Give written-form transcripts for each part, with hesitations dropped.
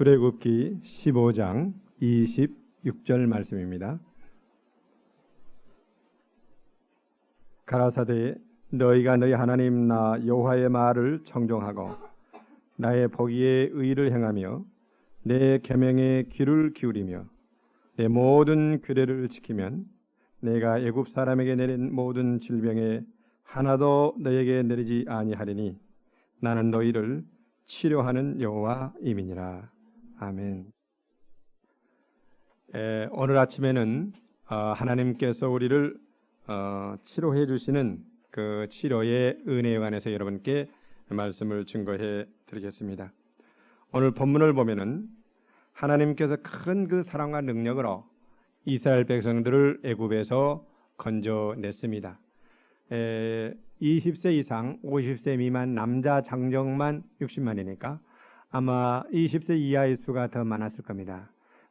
출애굽기 15장 26절 말씀입니다. 가라사대 너희가 너희 하나님 나 여호와의 말을 청종하고 나의 보기에 의를 행하며 내 계명에 귀를 기울이며 내 모든 규례를 지키면 내가 애굽 사람에게 내린 모든 질병에 하나도 너에게 내리지 아니하리니 나는 너희를 치료하는 여호와임이니라. 아멘. 오늘 아침에는 하나님께서 우리를 치료해 주시는 그 치료의 은혜에 관해서 여러분께 말씀을 증거해 드리겠습니다. 오늘 본문을 보면은 하나님께서 큰 그 사랑과 능력으로 이스라엘 백성들을 애굽에서 건져냈습니다. 20세 이상 50세 미만 남자 장정만 60만이니까 아마 20세 이하의 수가 더 많았을 겁니다.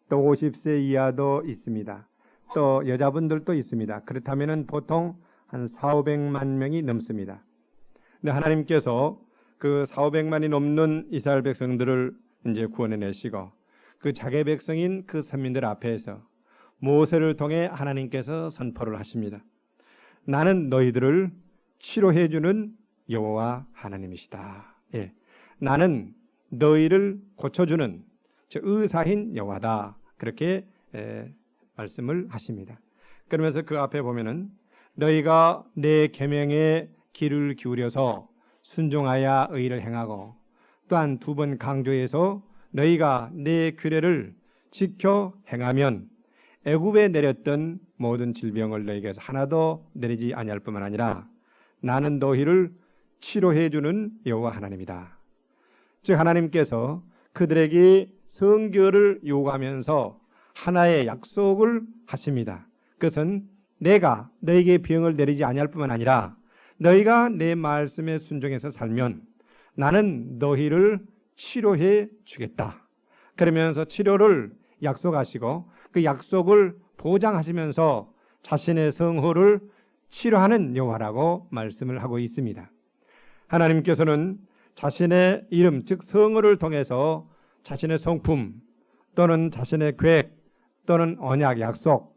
또 50세 이하도 있습니다. 또 여자분들도 있습니다. 그렇다면 보통 한 4,500만 명이 넘습니다. 근데 하나님께서 그 4,500만이 넘는 이스라엘 백성들을 이제 구원해 내시고 그 자기 백성인 그 선민들 앞에서 모세를 통해 하나님께서 선포를 하십니다. 나는 너희들을 치료해 주는 여호와 하나님이시다. 예. 나는 너희를 고쳐주는 의사인 여호와다. 그렇게 말씀을 하십니다. 그러면서 그 앞에 보면은 너희가 내 계명에 귀를 기울여서 순종하여 의를 행하고 또한 두 번 강조해서 너희가 내 규례를 지켜 행하면 애굽에 내렸던 모든 질병을 너희에게서 하나도 내리지 아니할 뿐만 아니라 나는 너희를 치료해 주는 여호와 하나님이다. 즉 하나님께서 그들에게 성결을 요구하면서 하나의 약속을 하십니다. 그것은 내가 너희에게 병을 내리지 아니할 뿐만 아니라 너희가 내 말씀에 순종해서 살면 나는 너희를 치료해 주겠다. 그러면서 치료를 약속하시고 그 약속을 보장하시면서 자신의 성호를 치료하는 여호와라고 말씀을 하고 있습니다. 하나님께서는 자신의 이름 즉 성호를 통해서 자신의 성품 또는 자신의 계획 또는 언약 약속과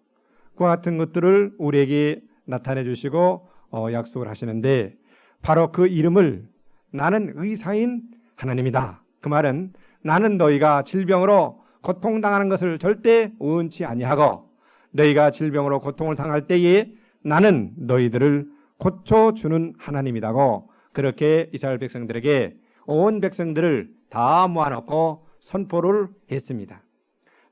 같은 것들을 우리에게 나타내 주시고 약속을 하시는데 바로 그 이름을 나는 의사인 하나님이다. 그 말은 나는 너희가 질병으로 고통당하는 것을 절대 원치 아니하고 너희가 질병으로 고통을 당할 때에 나는 너희들을 고쳐주는 하나님이라고 그렇게 이스라엘 백성들에게 온 백성들을 다 모아놓고 선포를 했습니다.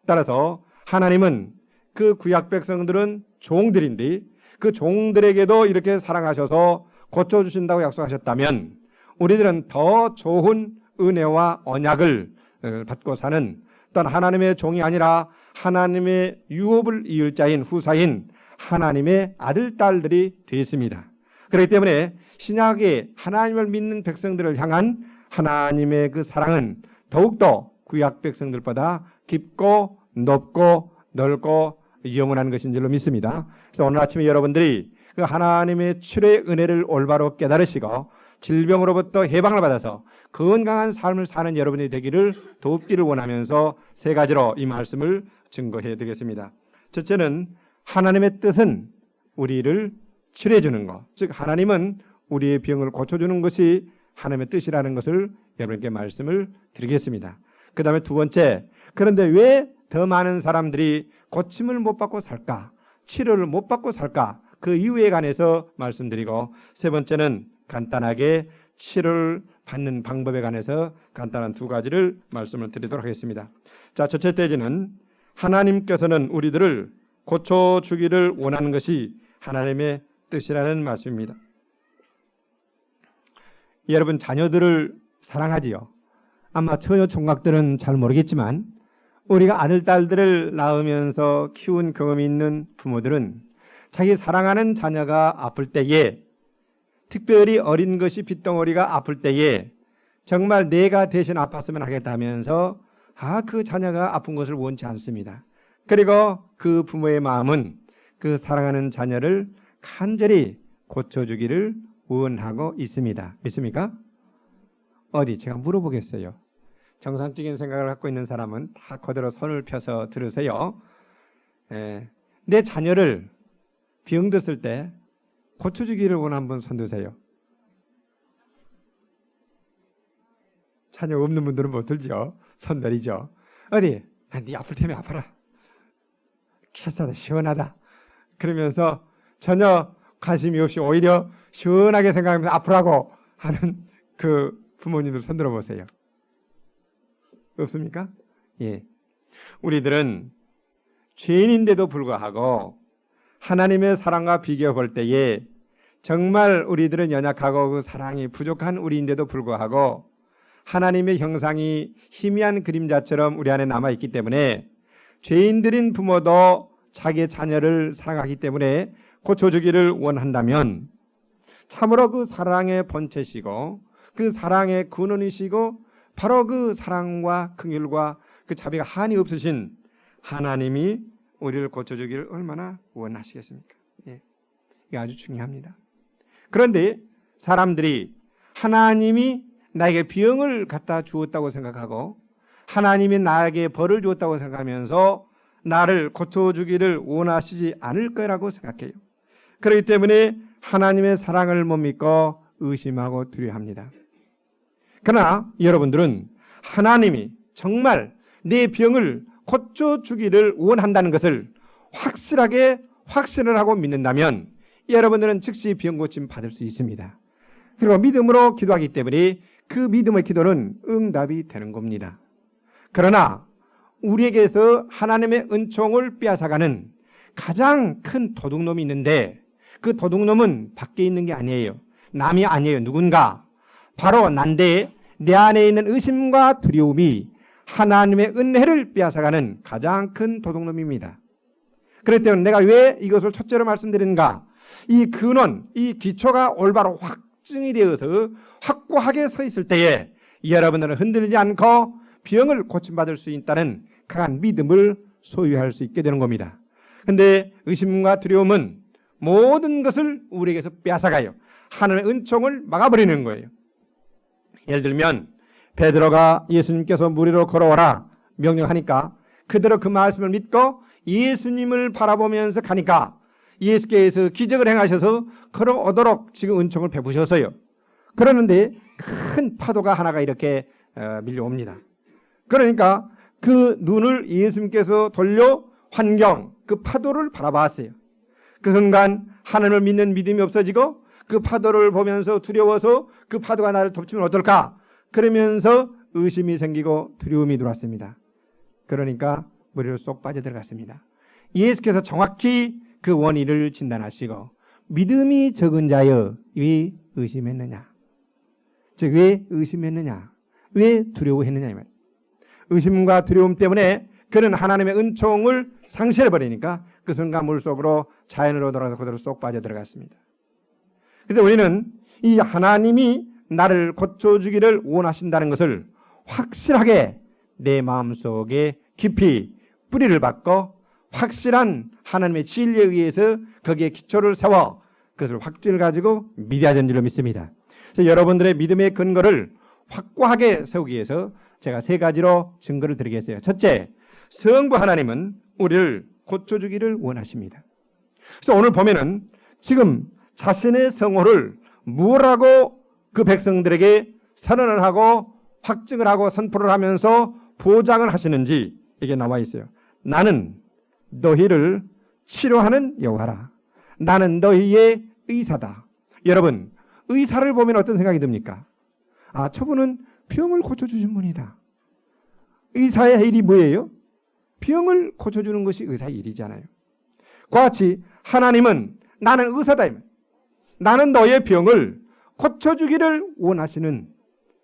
따라서 하나님은 그 구약 백성들은 종들인데 그 종들에게도 이렇게 사랑하셔서 고쳐주신다고 약속하셨다면 우리들은 더 좋은 은혜와 언약을 받고 사는 또한 하나님의 종이 아니라 하나님의 유업을 이을 자인 후사인 하나님의 아들, 딸들이 되었습니다. 그렇기 때문에 신약의 하나님을 믿는 백성들을 향한 하나님의 그 사랑은 더욱더 구약 백성들보다 깊고 높고 넓고 영원한 것인 줄로 믿습니다. 그래서 오늘 아침에 여러분들이 그 하나님의 치료의 은혜를 올바로 깨달으시고 질병으로부터 해방을 받아서 건강한 삶을 사는 여러분이 되기를 돕기를 원하면서 세 가지로 이 말씀을 증거해 드리겠습니다. 첫째는 하나님의 뜻은 우리를 치료해 주는 것, 즉 하나님은 우리의 병을 고쳐주는 것이 하나님의 뜻이라는 것을 여러분께 말씀을 드리겠습니다. 그 다음에 두 번째, 그런데 왜 더 많은 사람들이 고침을 못 받고 살까? 치료를 못 받고 살까? 그 이유에 관해서 말씀드리고 세 번째는 간단하게 치료를 받는 방법에 관해서 간단한 두 가지를 말씀을 드리도록 하겠습니다. 자, 첫째 때지는 하나님께서는 우리들을 고쳐주기를 원하는 것이 하나님의 뜻이라는 말씀입니다. 여러분 자녀들을 사랑하지요. 아마 처녀 총각들은 잘 모르겠지만 우리가 아들, 딸들을 낳으면서 키운 경험이 있는 부모들은 자기 사랑하는 자녀가 아플 때에 특별히 어린 것이 핏덩어리가 아플 때에 정말 내가 대신 아팠으면 하겠다면서 그 자녀가 아픈 것을 원치 않습니다. 그리고 그 부모의 마음은 그 사랑하는 자녀를 간절히 고쳐주기를 원하고 있습니다. 믿습니까? 어디 제가 물어보겠어요. 정상적인 생각을 갖고 있는 사람은 다 그대로 손을 펴서 들으세요. 내 자녀를 병들었을 때 고쳐주기를 원하는 분 손 드세요. 자녀 없는 분들은 못 들죠. 손 내리죠. 어디? 네 아플 테면 아파라. 캐싸다 시원하다. 그러면서 전혀 관심이 없이 오히려 시원하게 생각하면서 아프라고 하는 그 부모님들 손 들어보세요. 없습니까? 예. 우리들은 죄인인데도 불구하고 하나님의 사랑과 비교해 볼 때에 정말 우리들은 연약하고 그 사랑이 부족한 우리인데도 불구하고 하나님의 형상이 희미한 그림자처럼 우리 안에 남아있기 때문에 죄인들인 부모도 자기의 자녀를 사랑하기 때문에 고쳐주기를 원한다면 참으로 그 사랑의 본체시고 그 사랑의 근원이시고 바로 그 사랑과 긍휼과 그 자비가 한이 없으신 하나님이 우리를 고쳐주기를 얼마나 원하시겠습니까? 예. 이게 아주 중요합니다. 그런데 사람들이 하나님이 나에게 병을 갖다 주었다고 생각하고 하나님이 나에게 벌을 주었다고 생각하면서 나를 고쳐주기를 원하시지 않을 거라고 생각해요. 그렇기 때문에 하나님의 사랑을 못 믿고 의심하고 두려워합니다. 그러나 여러분들은 하나님이 정말 내 병을 고쳐주기를 원한다는 것을 확신을 하고 믿는다면 여러분들은 즉시 병 고침 받을 수 있습니다. 그리고 믿음으로 기도하기 때문에 그 믿음의 기도는 응답이 되는 겁니다. 그러나 우리에게서 하나님의 은총을 빼앗아가는 가장 큰 도둑놈이 있는데 그 도둑놈은 밖에 있는 게 아니에요. 남이 아니에요. 누군가. 바로 난데 내 안에 있는 의심과 두려움이 하나님의 은혜를 빼앗아가는 가장 큰 도둑놈입니다. 그렇기 때문에 내가 왜 이것을 첫째로 말씀드리는가? 이 근원, 이 기초가 올바로 확증이 되어서 확고하게 서 있을 때에 여러분들은 흔들리지 않고 병을 고침받을 수 있다는 강한 믿음을 소유할 수 있게 되는 겁니다. 그런데 의심과 두려움은 모든 것을 우리에게서 빼앗아가요. 하나님의 은총을 막아버리는 거예요. 예를 들면 베드로가 예수님께서 물 위로 걸어오라 명령하니까 그대로 그 말씀을 믿고 예수님을 바라보면서 가니까 예수께서 기적을 행하셔서 걸어오도록 지금 은총을 베푸셨어요. 그러는데 큰 파도가 하나가 이렇게 밀려옵니다. 그러니까 그 눈을 예수님께서 돌려 환경, 그 파도를 바라봤어요. 그 순간 하나님을 믿는 믿음이 없어지고 그 파도를 보면서 두려워서 그 파도가 나를 덮치면 어떨까? 그러면서 의심이 생기고 두려움이 들어왔습니다. 그러니까 물에 쏙 빠져들어갔습니다. 예수께서 정확히 그 원인을 진단하시고 믿음이 적은 자여 왜 의심했느냐? 즉 왜 의심했느냐? 왜 두려워했느냐 이 말이에요. 의심과 두려움 때문에 그는 하나님의 은총을 상실해버리니까 그 순간 물속으로 자연으로 돌아서 그대로 쏙 빠져들어갔습니다. 그래서 우리는 이 하나님이 나를 고쳐주기를 원하신다는 것을 확실하게 내 마음속에 깊이 뿌리를 박고 확실한 하나님의 진리에 의해서 거기에 기초를 세워 그것을 확증을 가지고 믿어야 되는 줄로 믿습니다. 그래서 여러분들의 믿음의 근거를 확고하게 세우기 위해서 제가 세 가지로 증거를 드리겠어요. 첫째, 성부 하나님은 우리를 고쳐주기를 원하십니다. 그래서 오늘 보면은 지금 자신의 성호를 뭐라고 그 백성들에게 선언을 하고 확증을 하고 선포를 하면서 보장을 하시는지 이게 나와 있어요. 나는 너희를 치료하는 여호와라. 나는 너희의 의사다. 여러분, 의사를 보면 어떤 생각이 듭니까? 아, 저분은 병을 고쳐주신 분이다. 의사의 일이 뭐예요? 병을 고쳐주는 것이 의사의 일이잖아요. 그와 같이 하나님은 나는 의사다. 나는 너의 병을 고쳐주기를 원하시는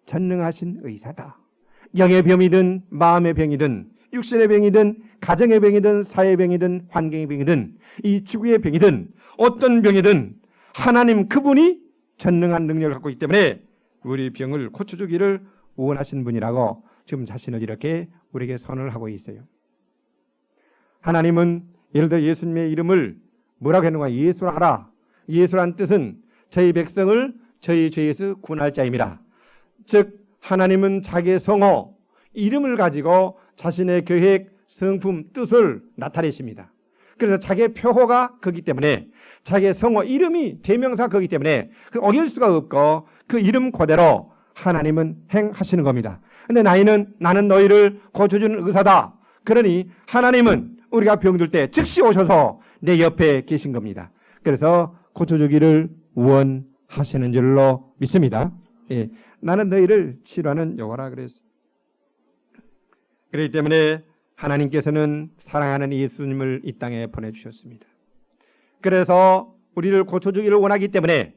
전능하신 의사다. 영의 병이든 마음의 병이든 육신의 병이든 가정의 병이든 사회의 병이든 환경의 병이든 이 지구의 병이든 어떤 병이든 하나님 그분이 전능한 능력을 갖고 있기 때문에 우리 병을 고쳐주기를 원하신 분이라고 지금 자신을 이렇게 우리에게 선언을 하고 있어요. 하나님은 예를 들어 예수님의 이름을 뭐라고 했는가? 예수라 하라. 예수란 뜻은 저희 백성을 저희 죄에서 구원할 자임이라. 즉 하나님은 자기의 성호 이름을 가지고 자신의 계획, 성품, 뜻을 나타내십니다. 그래서 자기의 표호가 거기 때문에 자기의 성호, 이름이 대명사 거기 때문에 그 어길 수가 없고 그 이름 그대로 하나님은 행하시는 겁니다. 근데 나는 너희를 고쳐주는 의사다. 그러니 하나님은 우리가 병들 때 즉시 오셔서 내 옆에 계신 겁니다. 그래서 고쳐주기를 원하시는 줄로 믿습니다. 예, 나는 너희를 치료하는 여호와라 그랬어요. 그렇기 때문에 하나님께서는 사랑하는 예수님을 이 땅에 보내주셨습니다. 그래서 우리를 고쳐주기를 원하기 때문에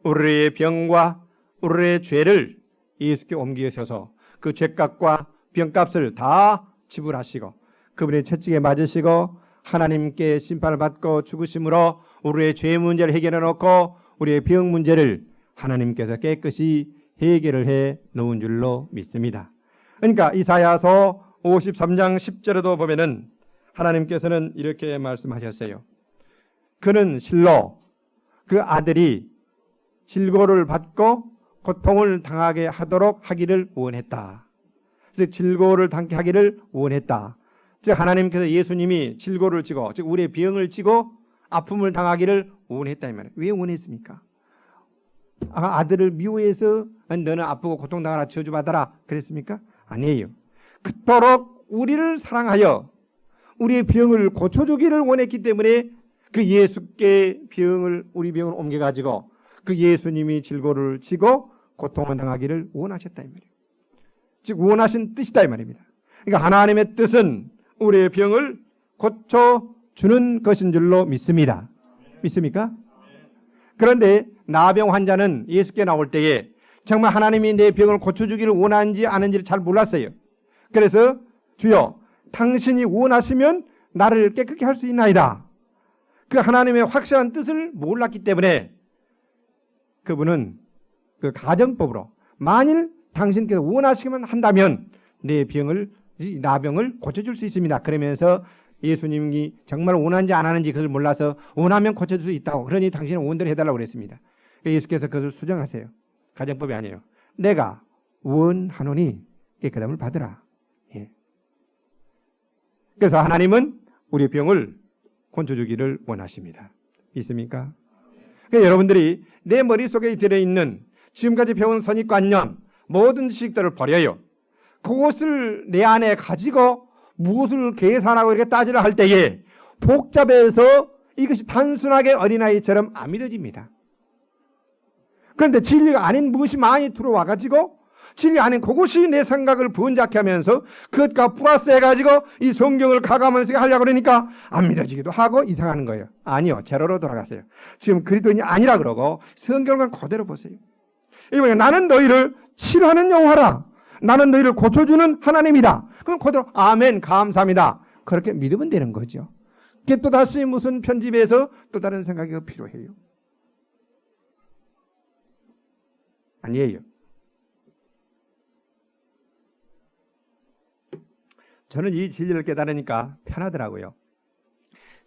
우리의 병과 우리의 죄를 예수께 옮기셔서 그 죄값과 병값을 다 지불하시고 그분의 채찍에 맞으시고 하나님께 심판을 받고 죽으심으로 우리의 죄 문제를 해결해 놓고 우리의 병 문제를 하나님께서 깨끗이 해결을 해 놓은 줄로 믿습니다. 그러니까 이사야서 53장 10절에도 보면은 하나님께서는 이렇게 말씀하셨어요. 그는 실로 그 아들이 질고를 받고 고통을 당하게 하도록 하기를 원했다. 즉 질고를 당케 하기를 원했다. 즉 하나님께서 예수님이 질고를 지고 즉 우리의 병을 지고 아픔을 당하기를 원했다 이 말이에요. 왜 원했습니까? 아들을 미워해서 너는 아프고 고통당하라 저주받아라 그랬습니까? 아니에요. 그토록 우리를 사랑하여 우리의 병을 고쳐주기를 원했기 때문에 그 예수께 우리 병을 옮겨가지고 그 예수님이 질고를 지고 고통을 당하기를 원하셨다 이 말이에요. 즉 원하신 뜻이다 이 말입니다. 그러니까 하나님의 뜻은 우리의 병을 고쳐주는 것인 줄로 믿습니다. 믿습니까? 그런데 나병 환자는 예수께 나올 때에 정말 하나님이 내 병을 고쳐주기를 원하는지 아는지를 잘 몰랐어요. 그래서 주여 당신이 원하시면 나를 깨끗게 할 수 있나이다. 그 하나님의 확실한 뜻을 몰랐기 때문에 그분은 그 가정법으로 만일 당신께서 원하시기만 한다면 내 병을 나병을 고쳐줄 수 있습니다. 그러면서 예수님이 정말 원하는지 안 하는지 그걸 몰라서 원하면 고쳐줄 수 있다고 그러니 당신은 원대로 해달라고 그랬습니다. 예수께서 그것을 수정하세요. 가정법이 아니에요. 내가 원하노니 깨끗함을 받으라. 예. 그래서 하나님은 우리 병을 고쳐주기를 원하십니다. 있습니까? 그러니까 여러분들이 내 머릿속에 들어있는 지금까지 배운 선입관념 모든 지식들을 버려요. 그것을 내 안에 가지고 무엇을 계산하고 이렇게 따지려 할 때에 복잡해서 이것이 단순하게 어린아이처럼 안 믿어집니다. 그런데 진리가 아닌 무엇이 많이 들어와가지고 진리 아닌 그것이 내 생각을 번잡게 하면서 그것과 플러스해가지고 이 성경을 가감하면서 하려고 그러니까 안 믿어지기도 하고 이상하는 거예요. 아니요. 제로로 돌아가세요. 지금 그리스도인이 아니라 그러고 성경을 그대로 보세요. 이번에 나는 너희를 치료하는 여호와라. 나는 너희를 고쳐주는 하나님이다. 그럼 그대로 아멘 감사합니다. 그렇게 믿으면 되는 거죠. 그게 또다시 무슨 편집에서 또 다른 생각이 필요해요. 아니에요. 저는 이 진리를 깨달으니까 편하더라고요.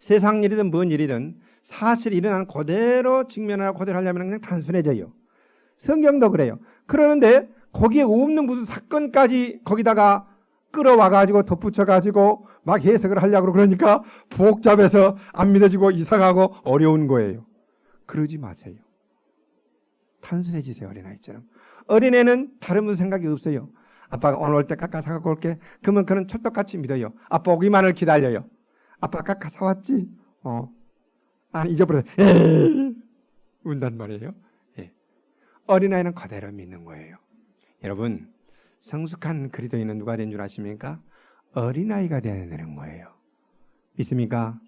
세상 일이든 뭔 일이든 사실 일어난 그대로 직면하고 그대로 하려면 그냥 단순해져요. 성경도 그래요. 그러는데 거기에 없는 무슨 사건까지 거기다가 끌어와가지고 덧붙여가지고 막 해석을 하려고 그러니까 복잡해서 안 믿어지고 이상하고 어려운 거예요. 그러지 마세요. 단순해지세요. 어린아이처럼. 어린애는 다른 무슨 생각이 없어요. 아빠가 오늘 올 때 깎아 사갖고 올게. 그러면 그는 찰떡같이 믿어요. 아빠 오기만을 기다려요. 아빠 깎아 사왔지? 아니 잊어버려요. 운단 말이에요. 예. 어린아이는 그대로 믿는 거예요. 여러분 성숙한 그리스도인은 누가 된 줄 아십니까? 어린아이가 되는 거예요. 믿습니까?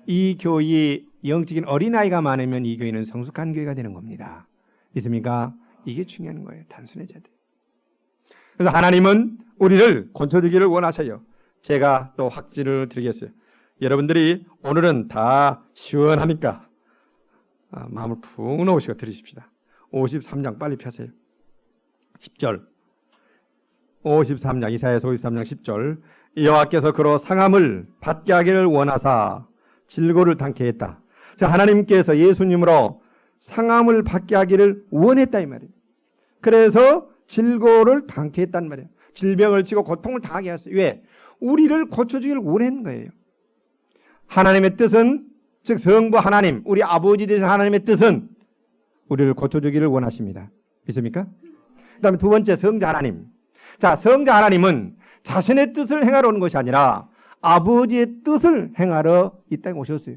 이 교회에 영적인 어린아이가 많으면 이 교회는 성숙한 교회가 되는 겁니다. 믿습니까? 이게 중요한 거예요. 단순해져야 돼요. 그래서 하나님은 우리를 고쳐주기를 원하셔요. 제가 또 확진을 드리겠어요. 여러분들이 오늘은 다 시원하니까 마음을 푹 놓으시고 들으십시다. 53장 빨리 펴세요. 10절 53장 이사야서 53장 10절 여호와께서 그로 상함을 받게 하기를 원하사 질고를 당케 했다. 자, 하나님께서 예수님으로 상함을 받게 하기를 원했다 이 말이에요. 그래서 질고를 당케 했단 말이에요. 질병을 치고 고통을 당하게 했어요. 왜? 우리를 고쳐주기를 원하는 거예요. 하나님의 뜻은, 즉 성부 하나님, 우리 아버지 되신 하나님의 뜻은 우리를 고쳐주기를 원하십니다. 믿습니까? 그 다음에 두 번째, 성자 하나님. 자, 성자 하나님은 자신의 뜻을 행하러 오는 것이 아니라 아버지의 뜻을 행하러 이 땅에 오셨어요.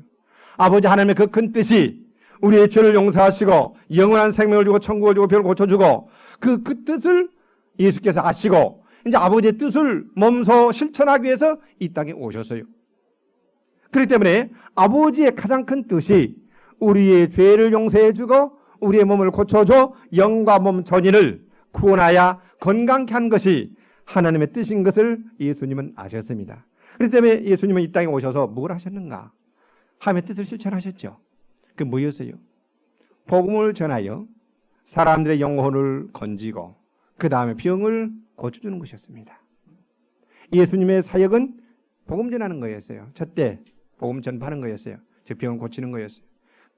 아버지 하나님의 그 큰 뜻이 우리의 죄를 용서하시고 영원한 생명을 주고 천국을 주고 병을 고쳐주고 그 뜻을 예수께서 아시고 이제 아버지의 뜻을 몸소 실천하기 위해서 이 땅에 오셨어요. 그렇기 때문에 아버지의 가장 큰 뜻이 우리의 죄를 용서해주고 우리의 몸을 고쳐줘 영과 몸 전인을 구원하여 건강케 한 것이 하나님의 뜻인 것을 예수님은 아셨습니다. 그렇기 때문에 예수님은 이 땅에 오셔서 뭘 하셨는가? 하나님의 뜻을 실천하셨죠. 그 뭐였어요? 복음을 전하여 사람들의 영혼을 건지고 그 다음에 병을 고쳐주는 것이었습니다. 예수님의 사역은 복음 전하는 거였어요. 첫째 복음 전파하는 거였어요. 즉 병을 고치는 거였어요.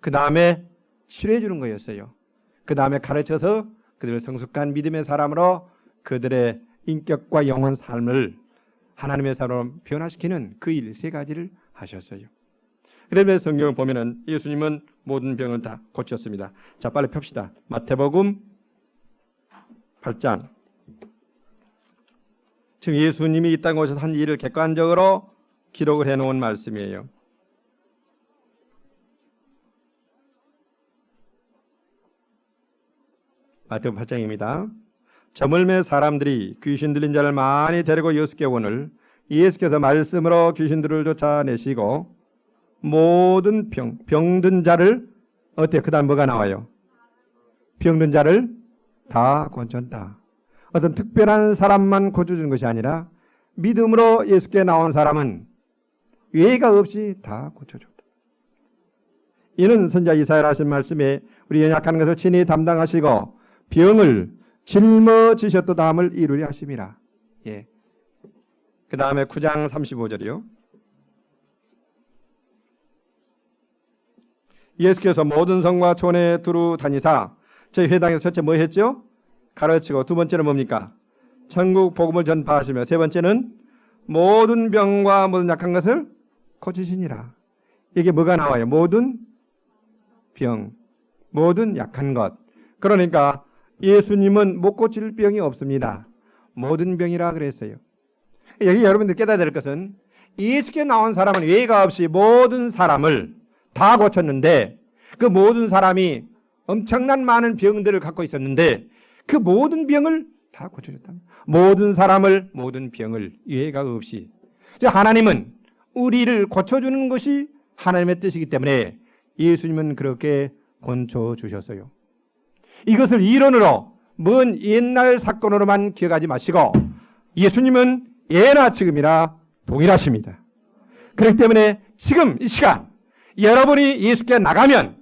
그 다음에 치료해 주는 거였어요. 그 다음에 가르쳐서 그들을 성숙한 믿음의 사람으로 그들의 인격과 영혼 삶을 하나님의 사람으로 변화시키는 그 일 세 가지를 하셨어요. 그래서 성경을 보면은 예수님은 모든 병을 다 고쳤습니다. 자, 빨리 펴시다. 마태복음 8장. 지금 예수님이 이 땅에 오셔서 한 일을 객관적으로 기록을 해놓은 말씀이에요. 마태복음 8장입니다. 저물매 사람들이 귀신 들린 자를 많이 데리고 예수께 오늘 예수께서 말씀으로 귀신들을 쫓아내시고 모든 병든 자를 어때요? 그 다음 뭐가 나와요? 병든 자를 다 고쳤다. 어떤 특별한 사람만 고쳐주는 것이 아니라 믿음으로 예수께 나온 사람은 예의가 없이 다 고쳐줬다. 이는 선지자 이사야가 하신 말씀에 우리 연약한 것을 친히 담당하시고 병을 짊어지셨도다함을 이루려 하심이라. 예. 그 다음에 9장 35절이요. 예수께서 모든 성과 촌에 두루 다니사 저희 회당에서 첫째 뭐 했죠? 가르치고 두 번째는 뭡니까? 천국 복음을 전파하시며 세 번째는 모든 병과 모든 약한 것을 고치시니라. 이게 뭐가 나와요? 모든 병, 모든 약한 것. 그러니까 예수님은 못 고칠 병이 없습니다. 모든 병이라 그랬어요. 여기 여러분들 깨달아야 될 것은 예수께 나온 사람은 예의가 없이 모든 사람을 다 고쳤는데 그 모든 사람이 엄청난 많은 병들을 갖고 있었는데 그 모든 병을 다 고쳐줬다. 모든 사람을 모든 병을 예의가 없이. 하나님은 우리를 고쳐주는 것이 하나님의 뜻이기 때문에 예수님은 그렇게 고쳐주셨어요. 이것을 이론으로 먼 옛날 사건으로만 기억하지 마시고 예수님은 예나 지금이나 동일하십니다. 그렇기 때문에 지금 이 시간 여러분이 예수께 나가면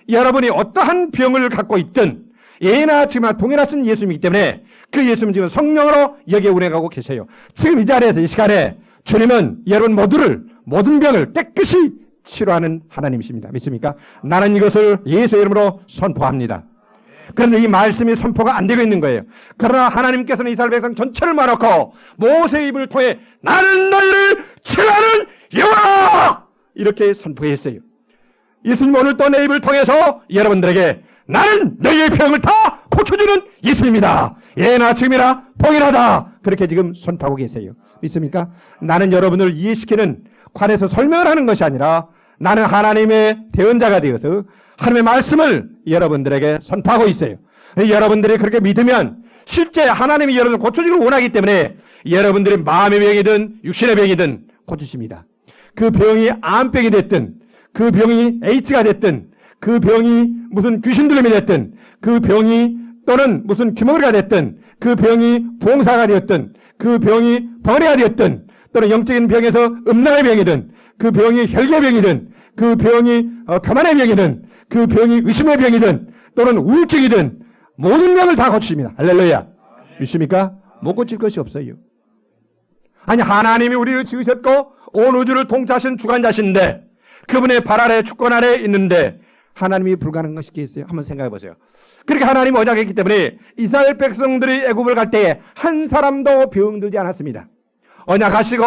여러분이 어떠한 병을 갖고 있든 예나 지금이나 동일하신 예수님이기 때문에 그 예수님 지금 성령으로 여기에 운행하고 계세요. 지금 이 자리에서 이 시간에 주님은 여러분 모두를 모든 병을 깨끗이 치료하는 하나님이십니다. 믿습니까? 나는 이것을 예수의 이름으로 선포합니다. 그런데 이 말씀이 선포가 안 되고 있는 거예요. 그러나 하나님께서는 이스라엘 백성 전체를 말하고 모세의 입을 통해 나는 너희를 치료하는 여호와라 이렇게 선포했어요. 예수님 오늘 또 내 입을 통해서 여러분들에게 나는 너희의 병을 다 고쳐주는 예수입니다. 예나 지금이나 동일하다 그렇게 지금 선포하고 계세요. 믿습니까? 나는 여러분을 이해시키는 관에서 설명을 하는 것이 아니라 나는 하나님의 대언자가 되어서 하나님의 말씀을 여러분들에게 선포하고 있어요. 여러분들이 그렇게 믿으면 실제 하나님이 여러분을 고쳐주기를 원하기 때문에 여러분들이 마음의 병이든 육신의 병이든 고치십니다. 그 병이 암병이 됐든 그 병이 H가 됐든 그 병이 무슨 귀신 들림이 됐든 그 병이 또는 무슨 기머리가 됐든 그 병이 봉사가 되었든 그 병이 벙어리가 되었든 또는 영적인 병에서 음란의 병이든 그 병이 혈계병이든 그 병이 교만의 병이든 그 병이 의심의 병이든 또는 우울증이든 모든 병을 다 고치십니다. 할렐루야. 믿습니까? 못 고칠 것이 없어요. 아니 하나님이 우리를 지으셨고 온 우주를 통치하신 주관자신데 그분의 발 아래 주권 아래 있는데 하나님이 불가능한 것이 있겠어요? 한번 생각해 보세요. 그렇게 하나님이 언약했기 때문에 이스라엘 백성들이 애굽을 갈 때에 한 사람도 병들지 않았습니다. 언약하시고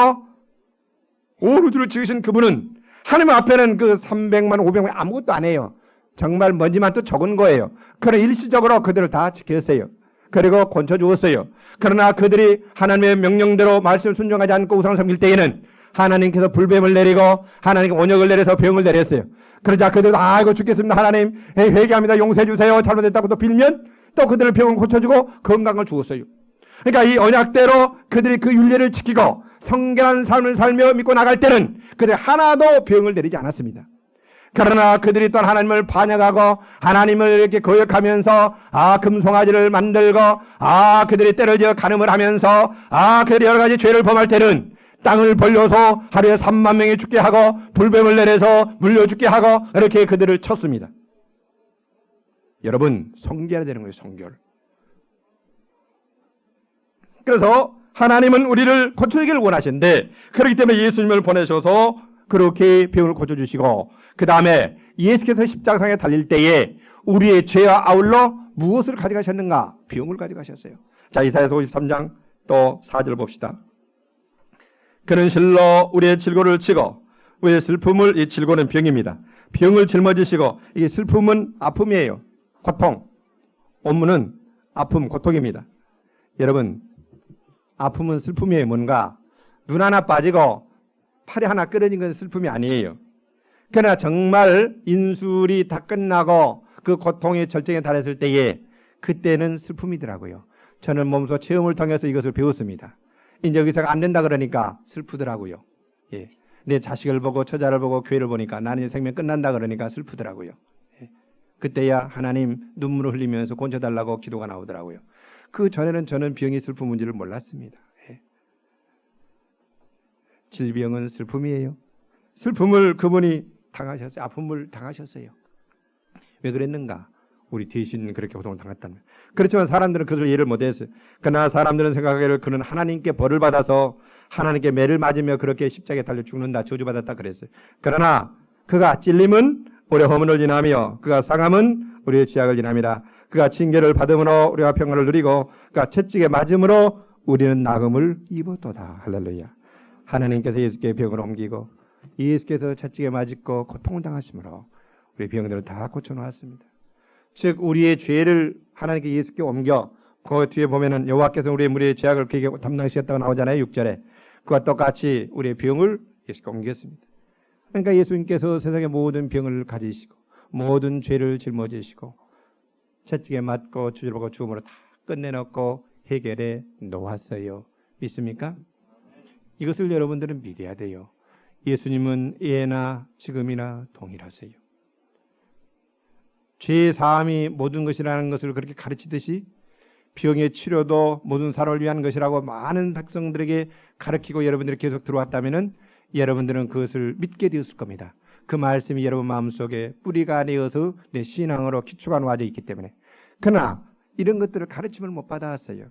온 우주를 지으신 그분은 하나님 앞에는 그 300만 500만 아무것도 안 해요. 정말 먼지만 또 적은 거예요. 그러나 일시적으로 그들을 다 지켰어요. 그리고 건져 주었어요. 그러나 그들이 하나님의 명령대로 말씀을 순종하지 않고 우상을 섬길 때에는 하나님께서 불뱀을 내리고 하나님께 언약을 내려서 병을 내렸어요. 그러자 그들도 아이고 죽겠습니다. 하나님 회개합니다. 용서해 주세요. 잘못했다고 또 빌면 또 그들을 병을 고쳐주고 건강을 주었어요. 그러니까 이 언약대로 그들이 그 율례를 지키고 성결한 삶을 살며 믿고 나갈 때는 그들이 하나도 병을 내리지 않았습니다. 그러나 그들이 또 하나님을 반역하고 하나님을 이렇게 거역하면서 금송아지를 만들고 그들이 때를 지어 간음을 하면서 그들이 여러 가지 죄를 범할 때는 땅을 벌려서 하루에 3만 명이 죽게 하고 불뱀을 내려서 물려 죽게 하고 이렇게 그들을 쳤습니다. 여러분 성결해야 되는 거예요. 성결. 그래서 하나님은 우리를 고쳐주기를 원하시는데 그렇기 때문에 예수님을 보내셔서 그렇게 병을 고쳐주시고 그 다음에 예수께서 십자가상에 달릴 때에 우리의 죄와 아울러 무엇을 가져가셨는가? 병을 가져가셨어요. 자, 이사야서 53장 또 4절 봅시다. 그는 실로 우리의 질고를 지고 우리의 슬픔을, 이 질고는 병입니다. 병을 짊어지시고, 이게 슬픔은 아픔이에요. 고통. 원문은 아픔, 고통입니다. 여러분 아픔은 슬픔이에요. 뭔가 눈 하나 빠지고 팔이 하나 끊어진 건 슬픔이 아니에요. 그러나 정말 인술이 다 끝나고 그 고통의 절정에 달했을 때에 그때는 슬픔이더라고요. 저는 몸소 체험을 통해서 이것을 배웠습니다. 이제 의사가 안 된다 그러니까 슬프더라고요. 예. 내 자식을 보고 처자를 보고 교회를 보니까 나는 이제 생명 끝난다 그러니까 슬프더라고요. 예. 그때야 하나님 눈물을 흘리면서 고쳐달라고 기도가 나오더라고요. 그 전에는 저는 병이 슬픔 문제를 몰랐습니다. 예. 질병은 슬픔이에요. 슬픔을 그분이 당하셨어요. 아픔을 당하셨어요. 왜 그랬는가? 우리 대신 그렇게 고통을 당했다면. 그렇지만 사람들은 그것을 이해를 못했어요. 그러나 사람들은 생각하기를 그는 하나님께 벌을 받아서 하나님께 매를 맞으며 그렇게 십자가에 달려 죽는다, 저주받았다 그랬어요. 그러나 그가 찔림은 우리의 허물을 지나며 그가 상함은 우리의 죄악을 지나미라. 그가 징계를 받음으로 우리가 평안을 누리고 그가 채찍에 맞음으로 우리는 나음을 입었도다. 할렐루야. 하나님께서 예수께 병을 옮기고 예수께서 채찍에 맞고 고통을 당하심으로 우리 병들을 다 고쳐놓았습니다. 즉 우리의 죄를 하나님께 예수께 옮겨 그 뒤에 보면은 여호와께서 우리의 무리의 죄악을 그에게 담당하시겠다고 나오잖아요. 6절에. 그와 똑같이 우리의 병을 예수께 옮겼습니다. 그러니까 예수님께서 세상의 모든 병을 가지시고 모든 죄를 짊어지시고 채찍에 맞고 주절받고 죽음으로 다 끝내놓고 해결해 놓았어요. 믿습니까? 이것을 여러분들은 믿어야 돼요. 예수님은 예나 지금이나 동일하세요. 죄 사함이 모든 것이라는 것을 그렇게 가르치듯이 병의 치료도 모든 사람을 위한 것이라고 많은 백성들에게 가르치고 여러분들이 계속 들어왔다면 여러분들은 그것을 믿게 되었을 겁니다. 그 말씀이 여러분 마음속에 뿌리가 되어서 내 신앙으로 기초가 놓아져 있기 때문에. 그러나 이런 것들을 가르침을 못 받아왔어요.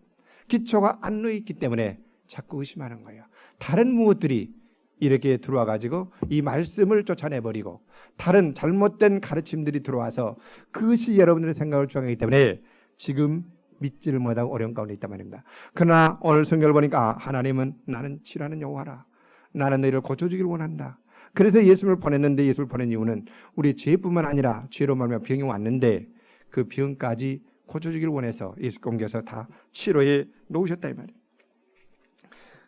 기초가 안 놓여 있기 때문에 자꾸 의심하는 거예요. 다른 무엇들이 이렇게 들어와 가지고 이 말씀을 쫓아내버리고 다른 잘못된 가르침들이 들어와서 그것이 여러분들의 생각을 조장하기 때문에 지금 믿지를 못하고 어려운 가운데 있단 말입니다. 그러나 오늘 성경을 보니까 하나님은 나는 치료하는 여호와라. 나는 너희를 고쳐주기를 원한다. 그래서 예수를 보냈는데 예수를 보낸 이유는 우리 죄뿐만 아니라 죄로 말하면 병이 왔는데 그 병까지 고쳐주기를 원해서 예수께 옮겨서 다 치료해 놓으셨다 이 말이에요.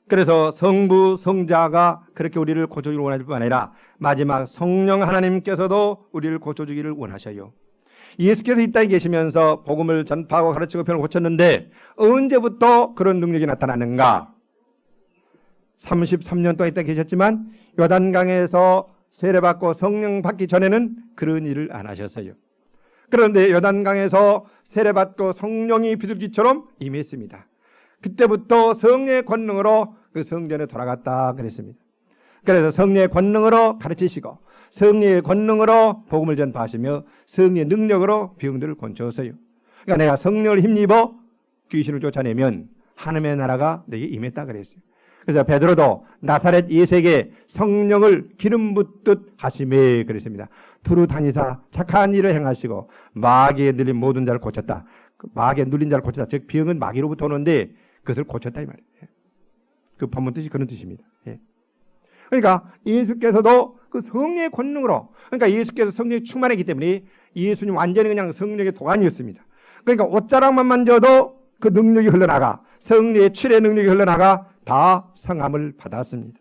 그래서 성부, 성자가 그렇게 우리를 고쳐주기를 원하실 뿐 아니라 마지막 성령 하나님께서도 우리를 고쳐주기를 원하셔요. 예수께서 이 땅에 계시면서 복음을 전파하고 가르치고 병을 고쳤는데 언제부터 그런 능력이 나타나는가? 33년 동안 이 땅에 계셨지만 요단강에서 세례받고 성령 받기 전에는 그런 일을 안 하셨어요. 그런데 요단강에서 세례받고 성령이 비둘기처럼 임했습니다. 그때부터 성령의 권능으로 그 성전에 돌아갔다 그랬습니다. 그래서 성령의 권능으로 가르치시고 성령의 권능으로 복음을 전파하시며 성령의 능력으로 병들을 고쳐서요. 그러니까 내가 성령을 힘입어 귀신을 쫓아내면 하나님의 나라가 내게 임했다 그랬어요. 그래서 베드로도 나사렛 예수에게 성령을 기름 붓듯 하심에 그랬습니다. 두루 다니사 착한 일을 행하시고 마귀에 눌린 모든 자를 고쳤다. 마귀에 눌린 자를 고쳤다. 즉 병은 마귀로부터 오는데 그것을 고쳤다 이 말이에요. 그 본문 뜻이 그런 뜻입니다. 예. 그러니까 예수께서도 그 성령의 권능으로, 그러니까 예수께서 성령이 충만했기 때문에 예수님 완전히 그냥 성령의 도안이었습니다. 그러니까 옷자락만 만져도 그 능력이 흘러나가, 성령의 칠의 능력이 흘러나가 다 성함을 받았습니다.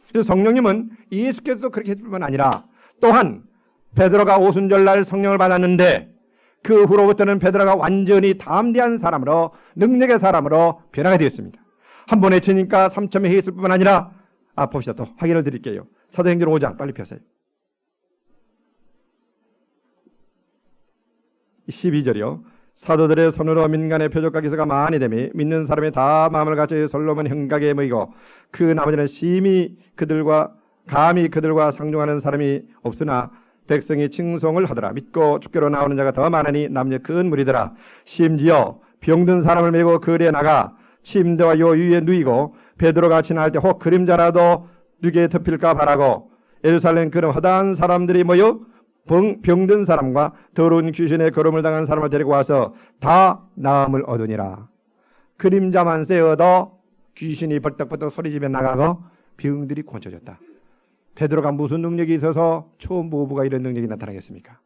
그래서 성령님은 예수께서도 그렇게 했을 뿐만 아니라 또한 베드로가 오순절날 성령을 받았는데 그 후로부터는 베드로가 완전히 담대한 사람으로, 능력의 사람으로 변화가 되었습니다. 한 번에 치니까 3,000명이 했을 뿐만 아니라, 봅시다. 또 확인을 드릴게요. 사도행전 5장 빨리 펴세요. 12절이요. 사도들의 손으로 민간의 표적과 기사가 많이 되며 믿는 사람이 다 마음을 갖춰 솔로몬 형각에 모이고 그 나머지는 감히 그들과 상종하는 사람이 없으나 백성이 칭송을 하더라. 믿고 주께로 나오는 자가 더 많으니 남녀 큰 무리더라. 심지어 병든 사람을 메고 거리에 나가 침대와 요 위에 누이고 베드로가 지나갈 때 혹 그림자라도 누게 덮일까 바라고 예루살렘 그런 허다한 사람들이 모여 병든 사람과 더러운 귀신의 걸음을 당한 사람을 데리고 와서 다 나음을 얻으니라. 그림자만 쐬어도 귀신이 벌떡벌떡 소리지며 나가고 병들이 고쳐졌다. 베드로가 무슨 능력이 있어서 초무부가 이런 능력이 나타나겠습니까?